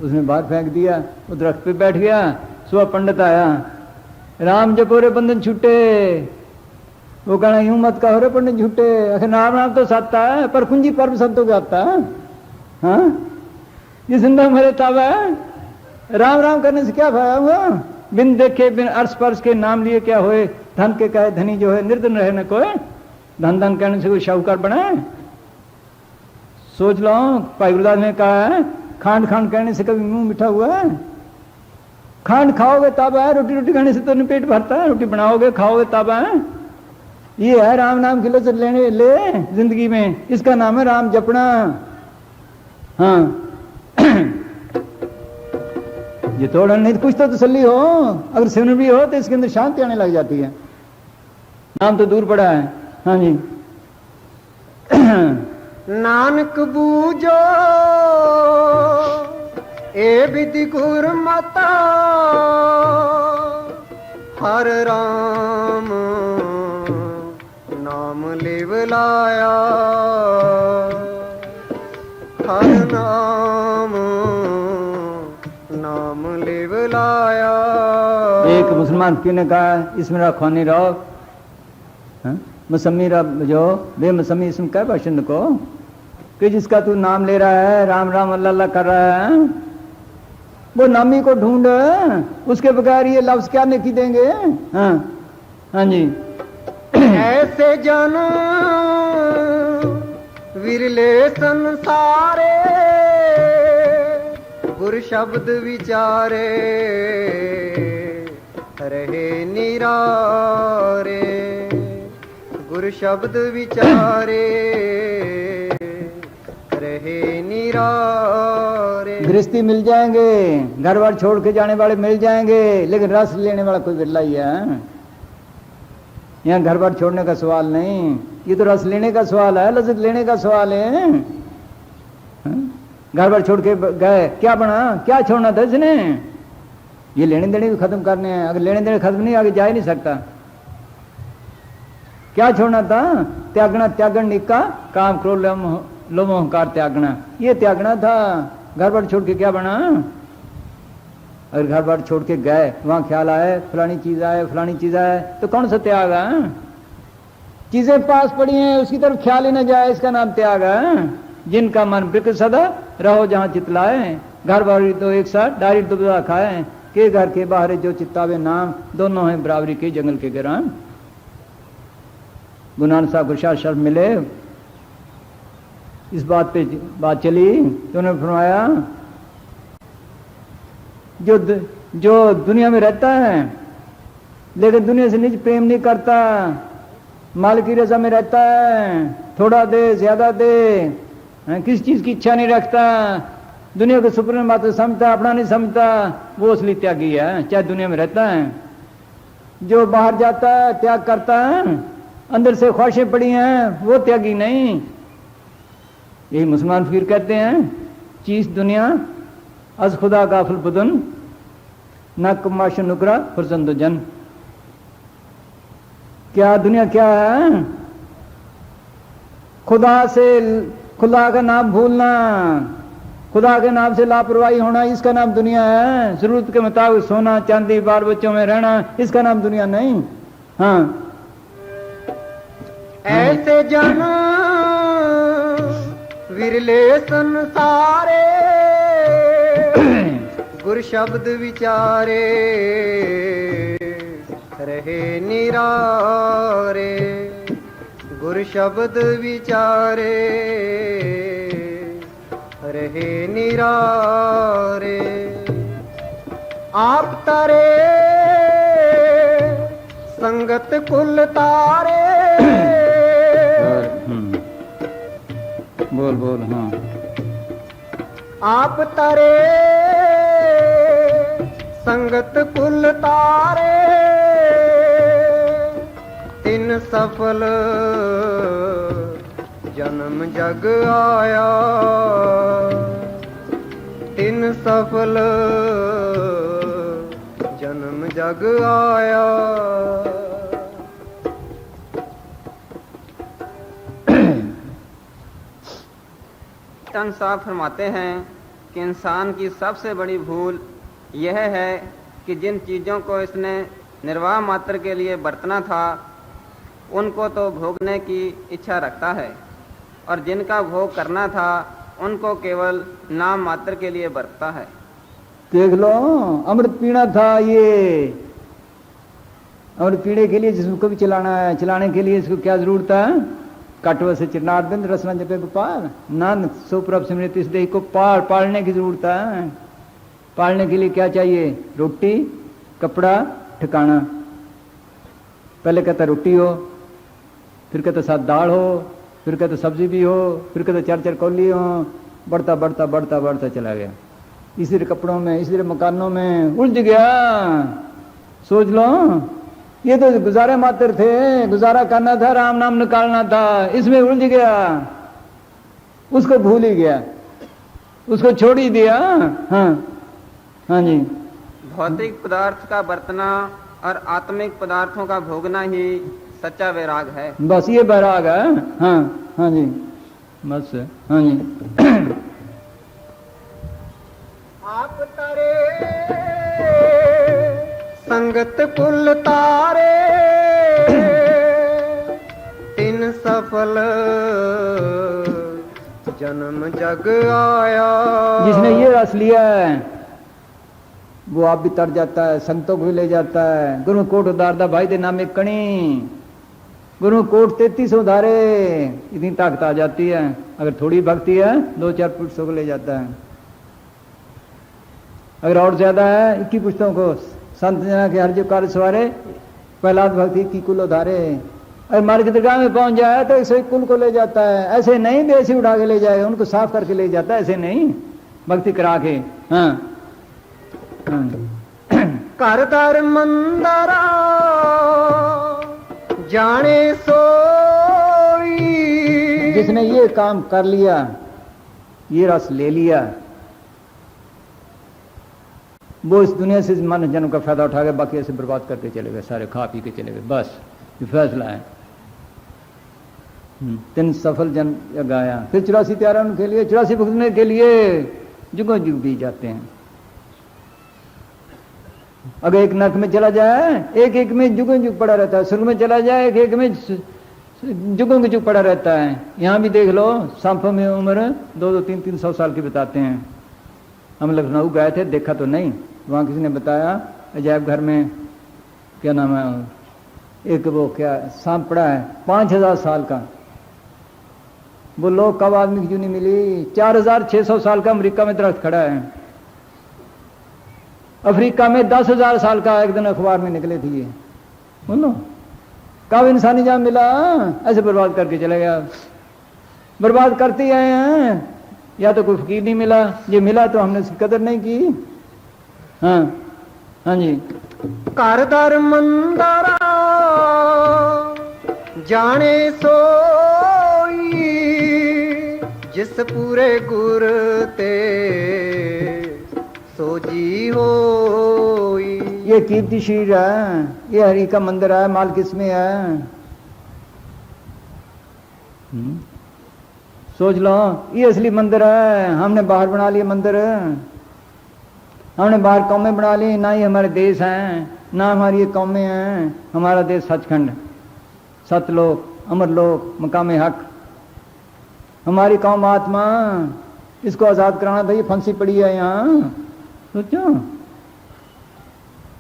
उसने बाहर फेंक दिया। वो दरख्त पे बैठ गया। सुबह पंडित आया, राम जपोरे बंधन छूटे। वो कहना यूं मत कहो रे पंडित झूठे, अरे नाम नाम तो सत्ता है पर कुंजी पर्व शब्दों का आता है। हाँ ये जिंदा मरे तब है। राम राम करने से क्या फायदा हुआ? बिन देखे बिन अर्श पर्श के नाम लिए क्या होए? धन के कहे धनी जो है निर्धन रहे न कोई। धन धन कहने से कोई शाहूकार बना? सोच लो, भाई गुरुदास ने कहा है खांड खांड कहने से कभी मुंह मीठा हुआ है? खांड खाओगे तब है, रोटी रोटी खाने से तो नहीं पेट भरता है। रोटी बनाओगे खाओगे तब है। ये है राम नाम की लज्जत लेने ले जिंदगी में, इसका नाम है राम जपना। हाँ ये थोड़ा नहीं कुछ तो तसल्ली हो, अगर सिमरन भी हो तो इसके अंदर शांति आने लग जाती है। नाम तो दूर पड़ा है। हाँ जी। नानक बूझो ए विधि गुरमता हर राम नाम लेवलाया। नाम नाम लिव लाया। एक मुसलमान फकीर ने कहा इसमें रखो नहीं रहो, मसमी रब जो बेमसमी इसमें क्या भाषण को कि जिसका तू नाम ले रहा है, राम राम अल्लाह अल्लाह कर रहा है, वो नामी को ढूंढ, उसके बगैर ये लफ्ज क्या नेकी देंगे। हाँ हाँ जी। ऐसे जन विरले संसारे, गुर शब्द विचारे रहे निरारे। गुर शब्द विचारे रहे निरारे। गृहस्थी मिल जाएंगे, घर बार छोड़ के जाने वाले मिल जाएंगे, लेकिन रस लेने वाला कोई बिरला ही है। यहाँ घर बार छोड़ने का सवाल नहीं, ये तो रस लेने का सवाल है, लज्जत लेने का सवाल है। घर बार छोड़ के गए, क्या बना, क्या छोड़ना था इसने? ये लेने देने भी खत्म करने हैं, अगर लेने देने खत्म नहीं आगे जा ही नहीं सकता। क्या छोड़ना था? त्यागना, त्यागन निका काम क्रोध लोभ अहंकार त्यागना, ये त्यागना था। घर बार छोड़ के क्या बना? अगर घर बार छोड़ के गए, वहां ख्याल आए फलानी चीज आए फलानी चीज आए, तो कौन सा त्याग है? चीजें पास पड़ी हैं उसकी तरफ ख्याल ही न जाए, इसका नाम त्याग है। जिनका मन बिक सदा रहो जहां चितलाए, घर बार तो एक साथ डायरी दुबदा खाए, के घर के बाहर जो चित्तावे नाम, दोनों हैं बराबरी के जंगल के गिराम। गुरु नानक साहब को शाह शर्फ मिले, इस बात पे बात चली तो उन्होंने फरमाया जो दुनिया में रहता है लेकिन दुनिया से निज प्रेम नहीं करता, माल की रजा में रहता है, थोड़ा दे ज्यादा दे, किस चीज की इच्छा नहीं रखता, दुनिया को सुप्रीम मात्र समझता, अपना नहीं समझता, वो असली त्यागी है, चाहे दुनिया में रहता है। जो बाहर जाता है त्याग करता है, अंदर से ख्वाहिशें पड़ी हैं, वो त्यागी नहीं। यही मुसलमान फकीर कहते हैं, चीज दुनिया अज खुदा गाफिल बुदन न कमाश नुकरा फुरजंद जन। क्या दुनिया क्या है? खुदा का नाम भूलना, खुदा के नाम से लापरवाही होना, इसका नाम दुनिया है। जरूरत के मुताबिक सोना चांदी बाल बच्चों में रहना, इसका नाम दुनिया नहीं। हाँ, ऐसे जन विरले संसारे, गुर शब्द विचारे रहे निरारे। गुर शब्द विचारे रहे निरारे। आप तारे संगत कुल तारे। बोल बोल। हाँ, आप तारे संगत कुल तारे, तिन सफल जन्म जग आया। तिन सफल जन्म जग आया। तन साहब फरमाते हैं कि इंसान की सबसे बड़ी भूल यह है कि जिन चीज़ों को इसने निर्वाह मात्र के लिए बरतना था उनको तो भोगने की इच्छा रखता है, और जिनका भोग करना था उनको केवल नाम मात्र के लिए बरतता है। देख लो, अमृत पीना था, ये अमृत पीने के लिए जिसको भी चलाना है, चलाने के लिए इसको क्या जरूरत है? काटवा से चिरनार दिन रसना जपे गोपाल, नान सो प्रभ सिमृत इस देह को पालने की जरूरत है। पालने के लिए क्या चाहिए? रोटी, कपड़ा, ठिकाना। पहले कहता रोटी हो, फिर कहता साथ दाल हो, फिर कहता सब्जी भी हो, फिर कहता चार चार कौली हो, बढ़ता बढ़ता बढ़ता बढ़ता चला गया। इसी कपड़ों में, इसी मकानों में उलझ गया। सोच लो, ये तो गुजारे मात्र थे, गुजारा करना था, राम नाम निकालना था, इसमें उलझ गया, उसको भूल ही गया, उसको छोड़ ही दिया। हाँ हाँ जी। भौतिक पदार्थ का बरतना और आत्मिक पदार्थों का भोगना ही सच्चा वैराग है। बस ये वैराग है। हाँ हाँ जी, बस। हाँ जी। आप तारे संगत कुल तारे तिन सफल जन्म जग आया। जिसने ये रस लिया है वो आप भी तर जाता है, संतों को भी ले जाता है। गुरु कोट उदारदा भाई दे नामे कणी, गुरु कोट 33 उधारे, इतनी ताकत आ जाती है। अगर थोड़ी भक्ति है 2-4 पुरुषों को ले जाता है, अगर और ज्यादा है 21 पुरुषों को। संत जना के हर जो कार्य सवारे प्रहलाद भक्ति की कुल उधारे। अगर मार्ग की दरगाह में पहुंच जाए तो इसे कुल को ले जाता है। ऐसे नहीं बेसी उठा के ले जाएगा, उनको साफ करके ले जाता है, ऐसे नहीं भक्ति करा के। हाँ कर दर मंदरा जाने सोई। जिसने ये काम कर लिया, ये रस ले लिया, वो इस दुनिया से मानव जन्म का फायदा उठा के बाकी ऐसे बर्बाद करके चले गए, सारे खा पी के चले गए। बस ये फैसला है। 3 सफल जन गाया। फिर 84 त्यारा उनके लिए, 84 भुगतने के लिए जुगों जुग भी जाते हैं। अगर एक नरक में चला जाए, एक एक में जुगों जुग पड़ा रहता है। स्वर्ग में चला जाए, एक एक में जुगों के जुग पड़ा रहता है। यहां भी देख लो, सांपों में उम्र 2-2, 300 साल की बताते हैं। हम लखनऊ गए थे, देखा तो नहीं, वहां किसी ने बताया अजायब घर में क्या नाम है, एक वो क्या सांप पड़ा है 5000 साल का। बोलो कब आदमी की जूनी मिली? 4600 साल का अमेरिका में दरख्त खड़ा है। अफ्रीका में 10,000 साल का एक दिन अखबार में निकले थे ये। बोलो कब इंसानी जान मिला? ऐसे बर्बाद करके चले गया। बर्बाद करते ही आए हैं। या तो कोई फकीर नहीं मिला, ये मिला तो हमने उसकी कदर नहीं की। हाँ हाँ जी। कर दर मंदरा जाने सोई जिस पूरे गुर ते सोजी होई। ये कीर्तिशील है, ये हरि का मंदिर है, माल किसमें है? सोच लो, ये असली मंदिर है। हमने बाहर बना लिए मंदिर, हमने बाहर कौमें बना ली। ना ही हमारे देश हैं, ना हमारी ये कौमें हैं। हमारा देश सचखंड, सतलोक, अमरलोक, मकाम हक। हमारी कौम आत्मा, इसको आजाद कराना था। ये फंसी पड़ी है यहाँ। सोचो,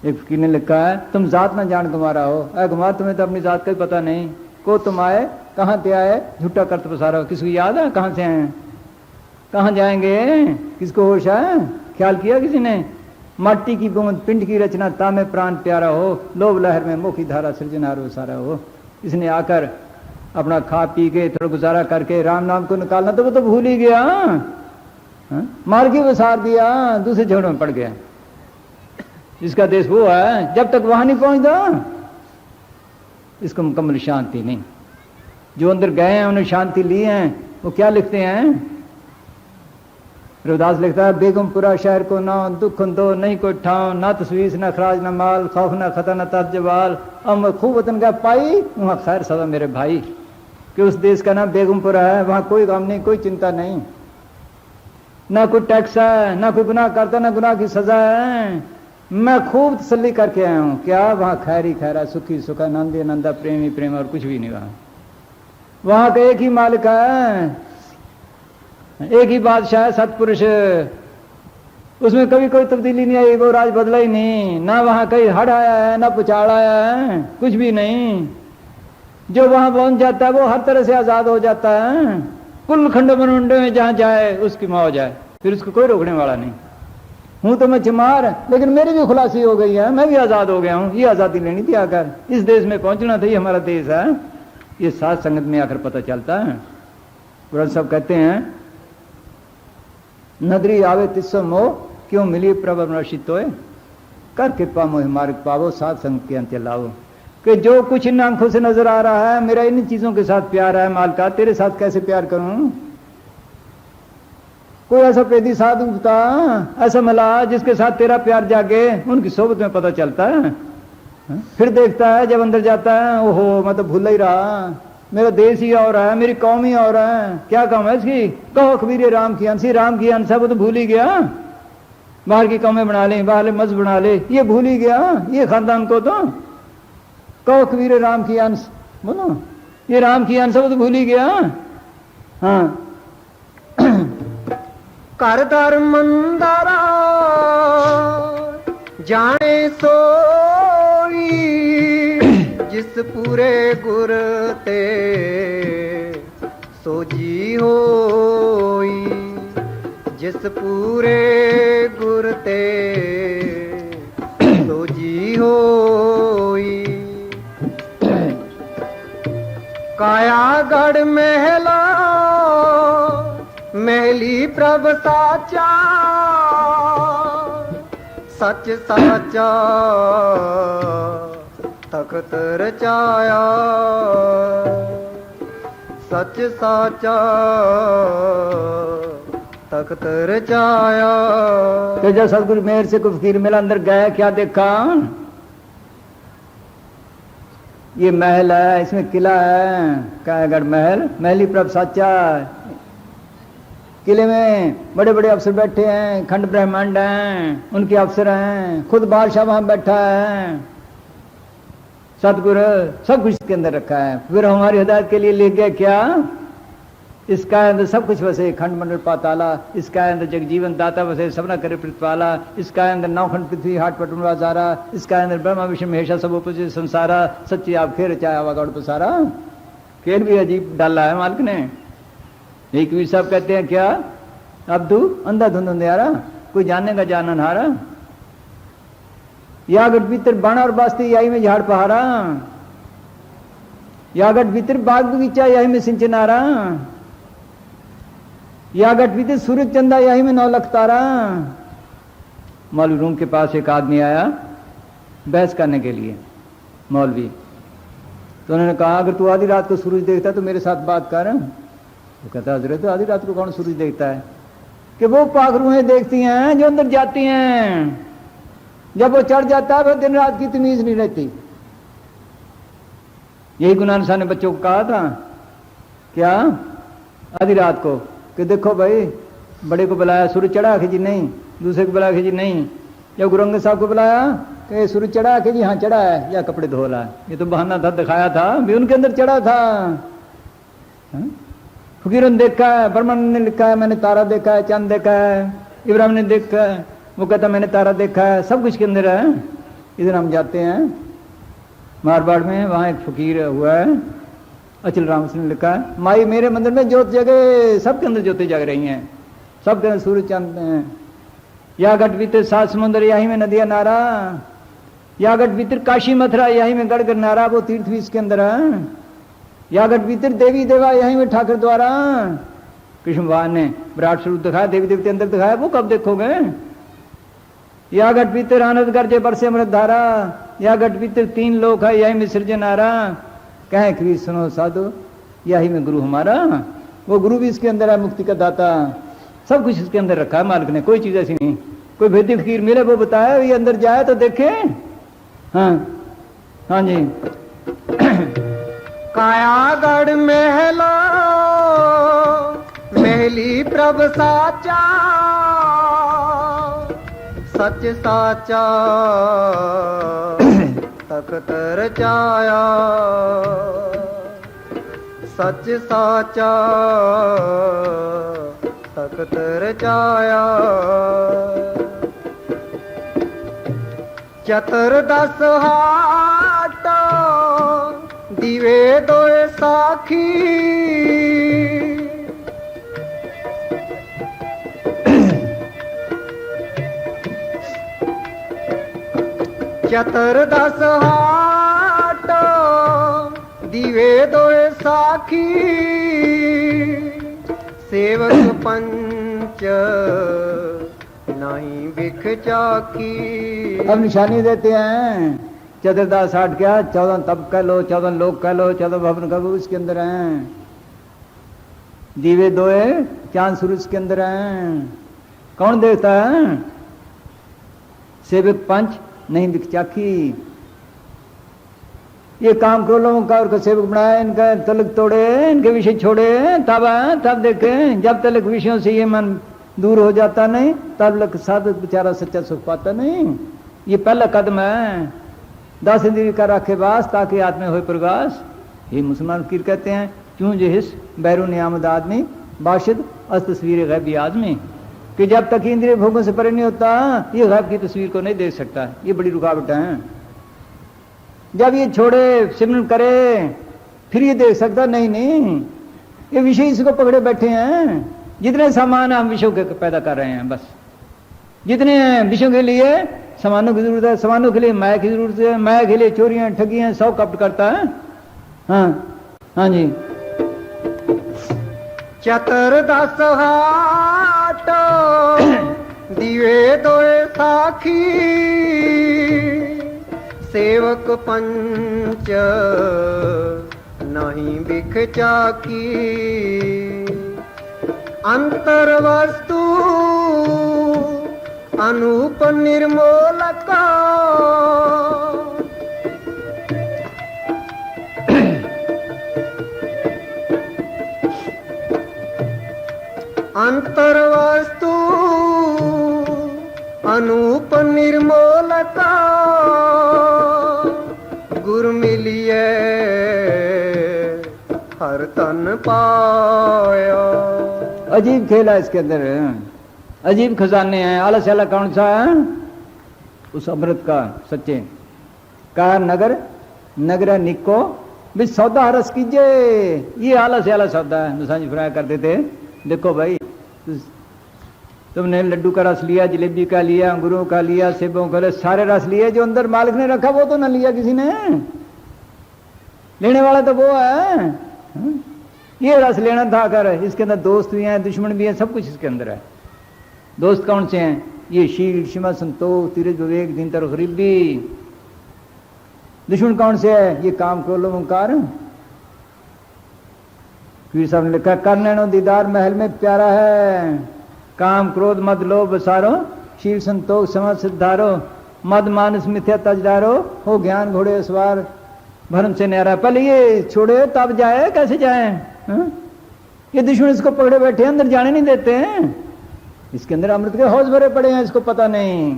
एक फकीर ने लिखा है, तुम जात ना जान कुमारा हो। अरे कुमार, तुम्हें तो अपनी जात का ही पता नहीं। को तुम आए, कहाँ से आए, झूठा करते पसारा हो। किसको याद है कहाँ से आए, कहाँ जाएंगे? किसको होश है? ख्याल किया किसी ने? माटी की बूंद पिंड की रचना, तामे प्राण प्यारा हो। लोभ लहर में मुखी धारा सृजनहार वो सारा हो। इसने आकर अपना खा पी के थोड़ा गुजारा करके राम नाम को निकालना तो वो तो भूल ही गया। मार के वसार दिया, दूसरे झगड़ों में पड़ गया। जिसका देश वो है, जब तक वहां नहीं पहुंचता इसको मुकम्मल शांति नहीं। जो अंदर गए हैं, उन्हें शांति ली है, वो क्या लिखते हैं? रविदास लिखता है, बेगमपुरा शहर को ना दुख दो, नहीं कोई ठाव, ना तस्वीर ना खराज ना माल, खौफ ना खतर ना तजवाल, अब खूब वतन का पाई, वहां खैर सदा मेरे भाई। कि उस देश का नाम बेगमपुरा है, वहां कोई गम नहीं, कोई चिंता नहीं, ना कोई टैक्स है, ना कोई गुनाह करता, ना गुनाह की सजा है। मैं खूब तसल्ली करके आया हूं। क्या वहां खैर ही खैरा, सुखी सुखा, नंदी नंदा, प्रेमी प्रेम, और कुछ भी नहीं। वहां का एक ही मालिक है, एक ही बादशाह है, सतपुरुष। उसमें कभी कोई तब्दीली नहीं आई, वो राज बदला ही नहीं। ना वहां कहीं हड़ आया है, ना पुचाड़ आया है, कुछ भी नहीं। जो वहां पहुंच जाता है वो हर तरह से आजाद हो जाता है। कुल खंड मनुंडे में जहां जाए उसकी मौज जाए, फिर उसको कोई रोकने वाला नहीं। हूं तो मैं चमार, लेकिन मेरी भी खुलासी हो गई है, मैं भी आजाद हो गया हूं। ये आजादी लेनी थी आकर, इस देश में पहुंचना था, ये हमारा देश है। ये साथ संगत में आकर पता चलता है। पुराण सब कहते हैं, नदरी आवे तिस्सो मोह, क्यों मिली प्रभु नशितोए, कर कृपा मोह मार्ग पावो, साथ संग के अंत्य लाओ। कि जो कुछ इन आंखों से नजर आ रहा है, मेरा इन चीजों के साथ प्यार है माल का, तेरे साथ कैसे प्यार करूं? कोई ऐसा पेदी साधु था, ऐसा मिला जिसके साथ तेरा प्यार जागे, उनकी सोबत में पता चलता है। फिर देखता है, जब अंदर जाता है, ओहो मैं तो भूल ही रहा, मेरा देश ही और है, मेरी कौम ही और है। क्या काम है इसकी? कहो कबीर राम की अंशी, राम की अंश, वो तो भूल ही गया। बाहर की कौमें बना ले, बाहर मस्जिद बना ले, ये भूल ही गया ये खानदान को। तो कहो कबीर राम की अंश, बोलो ये राम की अंश, वो तो भूल ही गया। हाँ कर दर मंदारा जाने सोई, जिस पूरे गुर ते सोजी होई, जिस पूरे गुर ते सोजी होई। कायागढ़ महला महली प्रभ साचा, सच साचा तख्त रचाया, सच साचा तख्त रचाया। तो जब सतगुरु मेहर से कोई फकीर मिला, अंदर गया, क्या देखा? ये महल है, इसमें किला है, कायागढ़ महल, महली प्रभ साचा। किले में बड़े बड़े अफसर बैठे हैं, खंड ब्रह्मांड हैं, उनके अफसर हैं, खुद बादशाह वहां बैठा है, सतगुरु सब कुछ इसके अंदर रखा है। फिर हमारी हिदायत के लिए ले गया क्या? इसका अंदर सब कुछ वसे, खंड मंडल पाताला, इसका अंदर जगजीवन दाता वसे, सबना करे प्रतिपाला, इसका अंदर नौखंड पृथ्वी हाट पटुन वाजारा, इसका अंदर ब्रह्मा विष्णु महेशा सब उपज संसारा, सच्ची आप खेर चाहे आवागढ़ पसारा। खेल भी अजीब डाला है मालिक ने। एक वीर साहब कहते हैं क्या, अब तू अंधा धुंध अंधेरा, कोई जानने का जानन हारा, यागट भीतर बाणा और बास्ती यही में झाड़ पहाड़ा, यागट भीतर बाग बगीचा यही में सिंचनारा, यागट भीतर सूरज चंदा यही में 9 लाख तारा। मौलवी रूम के पास एक आदमी आया बहस करने के लिए, मौलवी। तो उन्होंने कहा अगर तू आधी रात को सूरज देखता तो मेरे साथ बात कर। वो कहता हजरत आधी रात को कौन सूरज देखता है? कि वो पाखरुएं देखती हैं जो अंदर जाती हैं, जब वो चढ़ जाता है फिर दिन रात की तमीज नहीं रहती। यही गुरु नानक साहब ने बच्चों को कहा था क्या आधी रात को, कि देखो भाई बड़े को बुलाया सूरज चढ़ा के जी नहीं, दूसरे को बुलाया के जी नहीं, जब गुरु अंगद साहब को बुलाया कि सूरज चढ़ा के जी हाँ चढ़ा है, या कपड़े धो रहा है, ये तो बहाना था, दिखाया था भी उनके अंदर चढ़ा था। फकीरों ने देखा है, ब्रह्मन ने लिखा है मैंने तारा देखा है, चांद देखा है, इब्राहिम ने देखा है, वो कहता मैंने तारा देखा है, सब कुछ के अंदर है। इधर हम जाते हैं मारवाड़ में, वहाँ एक फकीर हुआ है अचल राम ने लिखा है, माई मेरे मंदिर में ज्योत जगे, सबके अंदर ज्योति जग रही हैं, सबके अंदर सूरज चांद हैं। या गढ़ भीतर 7 समुद्र यही में नदिया नारा, या गढ़ भीतर काशी मथुरा यही में गढ़ नारा, वो तीर्थ भी इसके अंदर है। या गढ़ भीतर देवी देवा यही में ठाकुर द्वारा। कृष्ण भगवान ने विराट स्वरूप दिखाया, देवी देवते अंदर दिखाया, वो कब देखोगे? या गढ़ भीतर आनंद गर्जे बरसे अमृत धारा, या गढ़ भीतर 3 लोक है यही में सृजनारा। कहे कृष्ण सुनो साधु यही में गुरु हमारा, वो गुरु भी इसके अंदर है, मुक्ति का दाता, सब कुछ इसके अंदर रखा है मालिक ने, कोई चीज ऐसी नहीं। कोई भेदी फकीर मिले वो बताया, ये अंदर जाए तो देखे। हाँ हाँ जी। कायागढ़ महला महली प्रभ साचा, सच साचा तख्त रचाया, सच साचा तख्त रचाया। चतुर्दश हाट दिवे दोए साखी, चतुर्दश हाट दिवे दोए साखी, सेवक पंच नहीं बिख चाकी। अब निशानी देते हैं चतुर्दास हाट क्या, 14 तप कह लो, 14 लोक कह लो, 14 भवन कह लो, इसके अंदर हैं। दीवे दोए चांद सूरज के अंदर हैं। कौन देखता है? सेवक पंच नहीं बिख चाकी। ये काम क्रोलों का और सेवक बनाए, इनका तलक तोड़े, इनके विषय छोड़े, तब देखे। जब तलक विषयों से ये मन दूर हो जाता नहीं, तब लग साधक बेचारा सच्चा सुख पाता नहीं। ये पहला कदम है, 10 इंद्रिय का रखे वास ताकि आत्मा हो प्रकाश। ये मुसलमान फकीर कहते हैं, क्यों जो हिस बैरून आमद आदमी बाशिद अस तस्वीर गैबी आदमी, कि जब तक इंद्रिय भोगों से परे नहीं होता ये गैब की तस्वीर को नहीं देख सकता। ये बड़ी रुकावट है। जब ये छोड़े सिमरन करे फिर ये देख सकता नहीं। नहीं, ये विषय इसको पकड़े बैठे हैं। जितने सामान हम विषयों के पैदा कर रहे हैं, बस जितने विषयों के लिए सामानों की जरूरत है, सामानों के लिए माया की जरूरत है, माया के लिए चोरियां ठगियां सौ कपट करता है। हाँ जी। चतुर्दश हाट दिवे दोए साखी, सेवक पंच नहीं बिख चाकी, अंतर वस्तु अनूप निर्मोलका, अंतर वस्तु अनूप निर्मोलका, गुरु मिलिए हर तन पाया। अजीब खेल है इसके अंदर, अजीब खजाने हैं। आलस वाला कौन सा है? उस अमृत का सच्चे का नगर नगर निको भी सौदा हरस कीजिए। ये आलस वाला सौदा है। मुसाजी फराया करते थे, देखो भाई तुमने लड्डू का रस लिया, जलेबी का लिया, अंगूरों का लिया, सेबों का लिया, सारे रस लिए, जो अंदर मालिक ने रखा वो तो ना लिया किसी ने, लेने वाला तो वो है। ये रस लेना था कर, इसके अंदर दोस्त भी हैं, दुश्मन भी हैं, सब कुछ इसके अंदर है। दोस्त कौन से हैं? ये शील, क्षमा, संतोष, धीरज, विवेक, दीनता और गरीबी। दुश्मन कौन से है? ये काम, क्रोध, लोभ, अहंकार। पीर साहब ने लिखा, कर नैनो दीदार महल में प्यारा है, काम, क्रोध, मद, लोभ सारो, शील, संतोष, क्षमा, सिद्धारो, मद, मानस, मिथ्या, तजदारो, हो ज्ञान घोड़े सवार, भरम से न्यारा। पहले ये छोड़े तब जाए, कैसे जाए? ये दुश्मन इसको पकड़े बैठे, अंदर जाने नहीं देते हैं। इसके अंदर अमृत के हौज भरे पड़े हैं, इसको पता नहीं।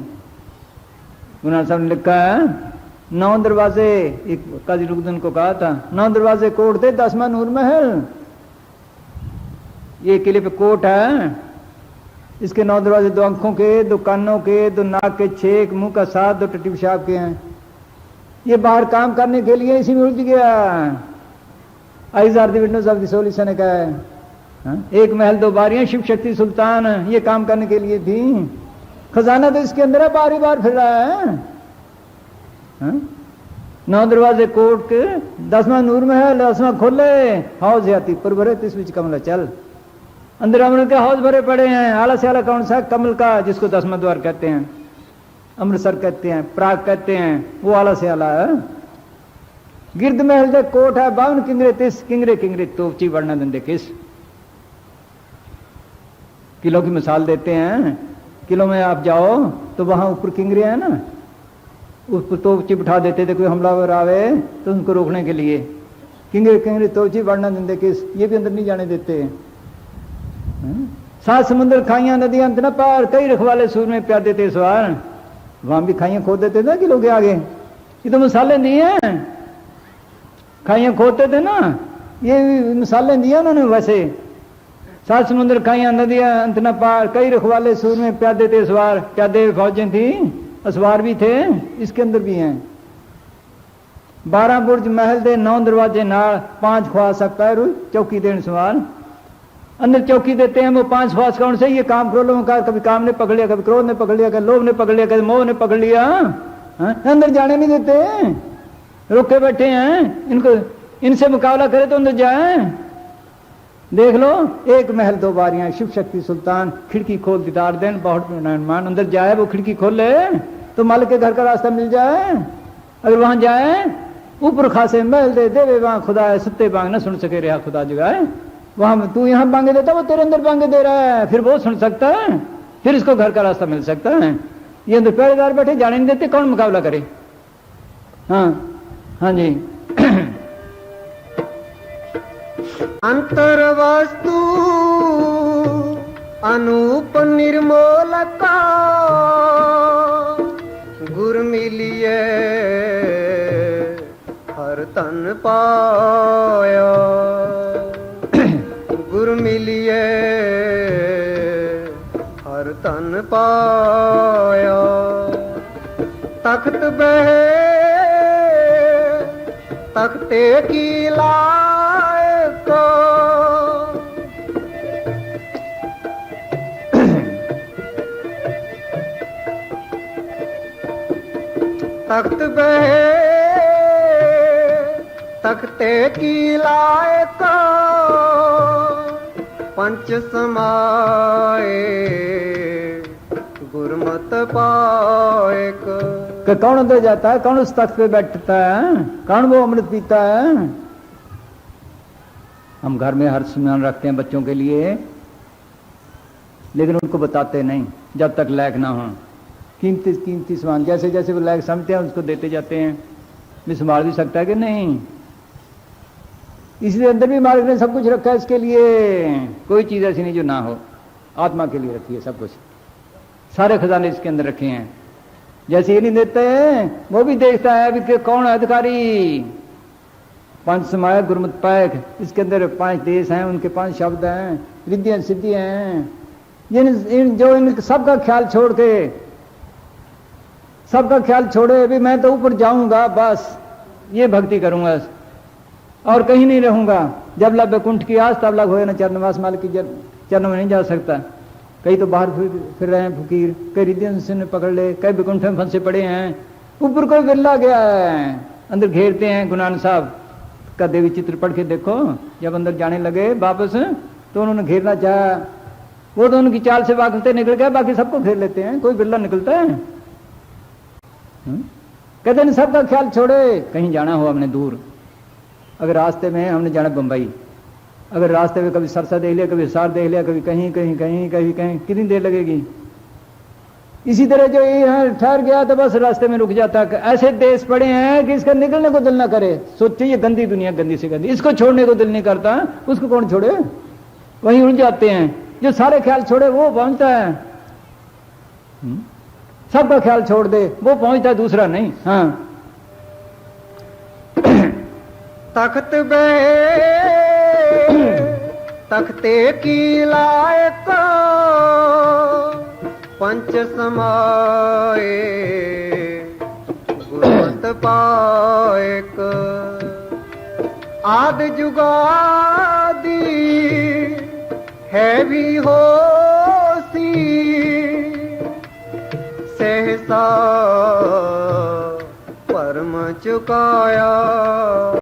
गुरु साहब ने लिखा है, 9 दरवाजे, एक काजी रुकदन को कहा था, 9 दरवाजे कोट थे, 10वां नूर महल। ये किले पे कोट है, इसके 9 दरवाजे, 2 आंखों के, 2 कानों के, 2 नाक के, 6 एक मुंह का, 7 2 टट्टी पेशाब के हैं। ये बाहर काम करने के लिए इसी में उलझ गया। Eyes are the windows of the soul ने कहा है। एक महल 2 बारियां, शिव शक्ति सुल्तान, ये काम करने के लिए थी। खजाना तो इसके अंदर है, बार ही बार फिर रहा है। 9 दरवाजे कोट के, 10वां नूर महल, 10वां खोले, हौज आती पर भरे, 30 बीच कमला चल। अंदर अमृत के हौज भरे पड़े हैं। आला से आला कौन सा? कमल का, जिसको 10वां द्वार कहते हैं, अमृतसर कहते हैं, प्राग कहते हैं, वो आला से आला है। गिरद महल दे कोट है, 52 किंगरे, 30 किंगरे किंगरे तोपची वर्णा दंदे किस। किलो की मिसाल देते हैं, किलो में आप जाओ तो वहां ऊपर किंगरे है ना, उस पर तोपची बिठा देते थे, कोई हमलावर आवे तो उनको रोकने के लिए। किंगरे किंगरे तोपची वर्णा दंदे किस, ये भी अंदर नहीं जाने देते। 7 समुद्र खाइयां नदियां अंत न पार, कई रखवाले सूर में प्यादे थे सवार। वहां भी खाइयां खोद देते थे किलो के आगे। ये तो मिसालें दी हैं, खाइयां खोदते थे ना, ये मिसालें दी उन्होंने। वैसे 7 समुद्र खाइयां नदियां अंत न पार, कई रखवाले सूर में प्यादे थे सवार। प्यादे फौजें थी, असवार भी थे, इसके अंदर भी हैं। 12 बुर्ज महल दे, 9 दरवाजे नाल, 5 ख्वास पैर चौकी देन सवार। अंदर चौकी देते हैं वो 5 ख्वास कौन से? ये काम, क्रोध, लोभ, अहंकार। कभी काम ने पकड़ लिया, कभी क्रोध ने पकड़ लिया, कभी लोभ ने पकड़ लिया, कभी मोह ने पकड़ लिया। अंदर जाने नहीं देते, रुके बैठे हैं। इनको, इनसे मुकाबला करे तो अंदर जाए। देख लो, एक महल 2 बारियां, शिव शक्ति सुल्तान, खिड़की खोल दीदार देन, बहुत मेहमान। अंदर जाए, वो खिड़की खोले तो मालिक के घर का रास्ता मिल जाए। अगर वहां जाए, ऊपर खासे महल दे देवे वहां खुदा है, सुते बांग न सुन सके रहा खुदा जगाए। वहां तू यहां बांगे देता, वो तेरे अंदर बांगे दे रहा है, फिर वो सुन सकता है, फिर इसको घर का रास्ता मिल सकता है। ये अंदर पहरेदार बैठे, जाने नहीं देते, कौन मुकाबला करे? हाँ जी। अंतर वस्तु अनूप निर्मोल का गुर मिलिए हर तन पाया। गुर मिलिए हर तन पाया। तख्त बहे तख्ते की लायक तख्त बहे तख्ते की लायक पंच समाए गुरमत पाएक। कि कौन अंदर जाता है, कौन उस तख्त पे बैठता है, कौन वो अमृत पीता है। हम घर में हर सामान रखते हैं बच्चों के लिए, लेकिन उनको बताते नहीं जब तक लायक ना हो। कीमती कीमती सामान जैसे जैसे वो लायक समझते हैं उसको देते जाते हैं। भी संभाल भी सकता है कि नहीं, इसलिए अंदर भी मालिक ने सब कुछ रखा है इसके लिए। कोई चीज ऐसी नहीं जो ना हो, आत्मा के लिए रखी है सब कुछ, सारे खजाने इसके अंदर रखे हैं। जैसे ये नहीं देते हैं, वो भी देखता है अभी कौन है अधिकारी। पांच समाय गुरमत पायक, इसके अंदर 5 देश हैं, उनके 5 शब्द हैं, रिद्धियां सिद्धियां हैं। जो इन सबका ख्याल छोड़ के, सबका ख्याल छोड़े, अभी मैं तो ऊपर जाऊंगा बस, ये भक्ति करूंगा और कहीं नहीं रहूंगा। जब लग वैकुंठ की आस तब लग हो न चरणवास, मालिक की चरणों में नहीं जा सकता। कई तो बाहर फिर रहे हैं फकीर, कई रिद्धियों से पकड़ ले, कई वैकुंठ में फंसे पड़े हैं। ऊपर कोई बिरला गया है, अंदर घेरते हैं। गुरु नानक साहब का देवी चित्र पढ़ के देखो, जब अंदर जाने लगे वापस तो उन्होंने घेरना चाहा, वो तो उनकी चाल से वाकिफ निकल गया, बाकी सबको घेर लेते हैं, कोई बिरला निकलता है। कहते हैं सबका ख्याल छोड़े। कहीं जाना हो हमने दूर, अगर रास्ते में हमने जाना बंबई, अगर रास्ते में कभी सरसा देख लिया, कभी हिसार देख लिया, कभी कहीं कहीं कहीं कहीं कहीं, कितनी देर लगेगी। इसी तरह जो ये ठहर गया तो बस रास्ते में रुक जाता। ऐसे देश पड़े हैं कि इसका निकलने को दिल ना करे। सोचिए ये गंदी दुनिया, गंदी से गंदी, इसको छोड़ने को दिल नहीं करता, उसको कौन छोड़े। वहीं उड़ जाते हैं। जो सारे ख्याल छोड़े वो पहुंचता है, सबका ख्याल छोड़ दे वो पहुंचता है, दूसरा नहीं। हाँ तख्त बहे तख्ते की लायक पंच समाए गुरमत पाएक। आद जुगादी है भी होसी सहसा परम चुकाया।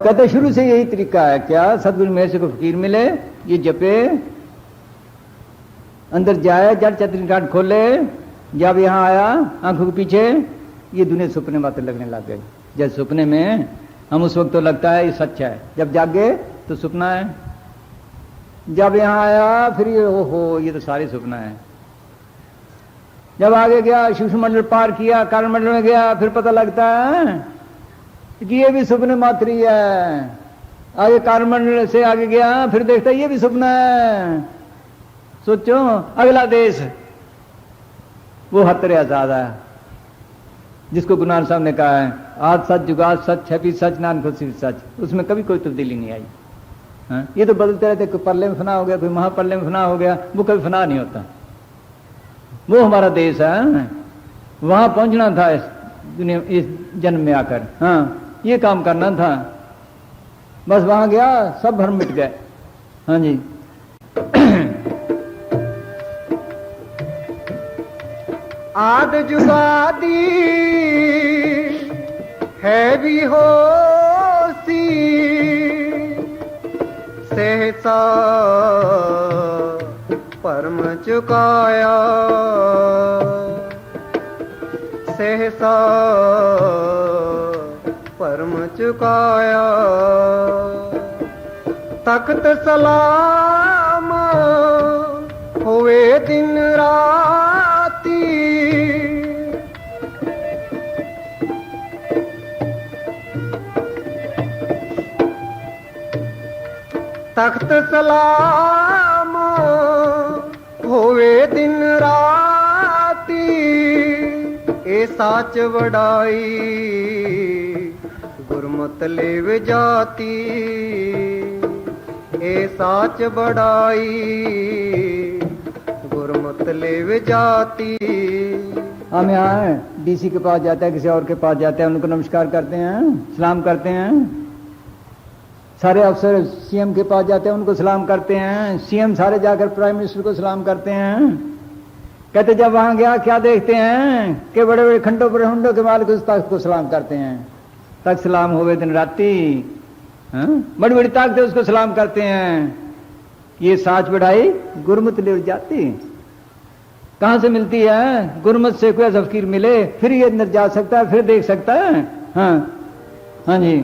कहते शुरू से यही तरीका है क्या, सदगुरु मेरे से को फकीर मिले, ये जपे, अंदर जाए, जड़ चतुर्थ घाट खोले, जब यहाँ आया आंखों के पीछे ये दुनिया सपने बातें लगने लग गई। जब सपने में हम उस वक्त तो लगता है ये सच है, जब जागे तो सपना है। जब यहाँ आया फिर ये ओहो ये तो सारी सपना है। जब आगे गया, सूक्ष्म मंडल पार किया, कारण मंडल में गया, फिर पता लगता है कि ये भी सपने मात्र ही है। आगे कारण मंडल से आगे गया, फिर देखता है ये भी सपना है। सोचो अगला देश वो हर तरह आजाद है, जिसको गुरु नानक साहब ने कहा है आज सच जुगाद सच है भी सच, नानक खुद सच, उसमें कभी कोई तब्दीली नहीं आई। हाँ? ये तो बदलते रहते, कोई परले में फना हो गया, कोई महापरले में फना हो गया, वो कभी फना नहीं होता। वो हमारा देश है, वहां पहुंचना था इस दुनिया, इस जन्म में आकर। हाँ ये काम करना था, बस वहां गया सब भ्रम मिट गए। हाँ जी आद जुगादी है भी होसी सहसा परम चुकाया। सहसा परम चुकाया। तख्त सलाम हुए दिन राती, तख्त सलाम होवे दिन राती ए साच वडाई गुरमत लेव जाती ए साच बड़ाई गुरमत लेव जाती। हम यहाँ डीसी के पास जाते हैं, किसी और के पास जाते हैं, उनको नमस्कार करते हैं, सलाम करते हैं। सारे अफसर सीएम के पास जाते हैं, उनको सलाम करते हैं। सीएम सारे जाकर प्राइम मिनिस्टर को सलाम करते हैं। कहते जब वहां गया क्या देखते हैं कि बड़े बड़े खंडों ब्रह्मंडों के मालिक उस तख्त को सलाम करते हैं। तख्त सलाम होवे दिन राती, बड़ी बड़ी ताकतें उसको सलाम करते हैं। ये साच बढ़ाई गुरमत ले जाती। कहां से मिलती है? गुरमत से कोई ऐसा फकीर मिले फिर ये अंदर जा सकता है, फिर देख सकता है। हाँ जी।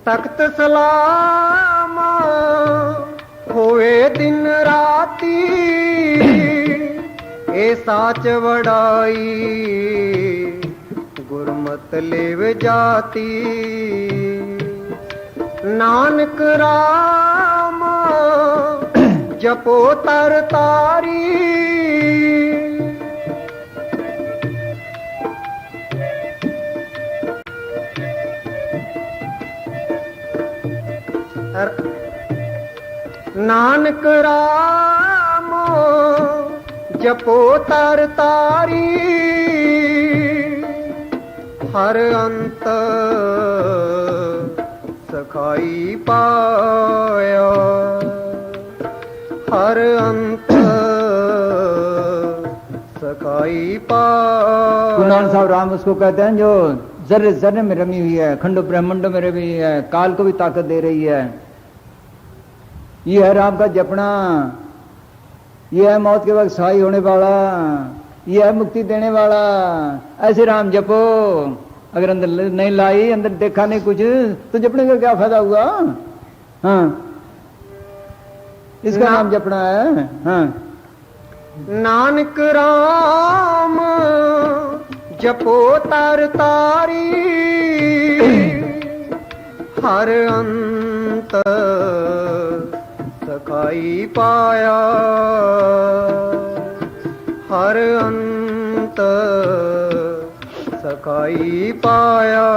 तख्त सलाम होवे दिन राती ए साच वड़ाई गुरमत लेव जाती। नानक राम जपो तर तारी नानक राम जपो तर तारी हर अंत सखाई पाया हर अंत सखाई पाया। गुरु नानक साहब राम उसको कहते हैं जो जर्रे जर्रे में रमी हुई है, खंडों ब्रह्मंडों में रमी हुई है, काल को भी ताकत दे रही है। ये है राम का जपना, ये है मौत के वक्त सहाय होने वाला, ये है मुक्ति देने वाला। ऐसे राम जपो। अगर अंदर नहीं लाई, अंदर देखा नहीं कुछ, तो जपने का क्या फायदा हुआ? हाँ, इसका नाम जपना है। हाँ, नानक राम जपो तर तारी हर अंत सखाई पाया हर अंत सखाई पाया।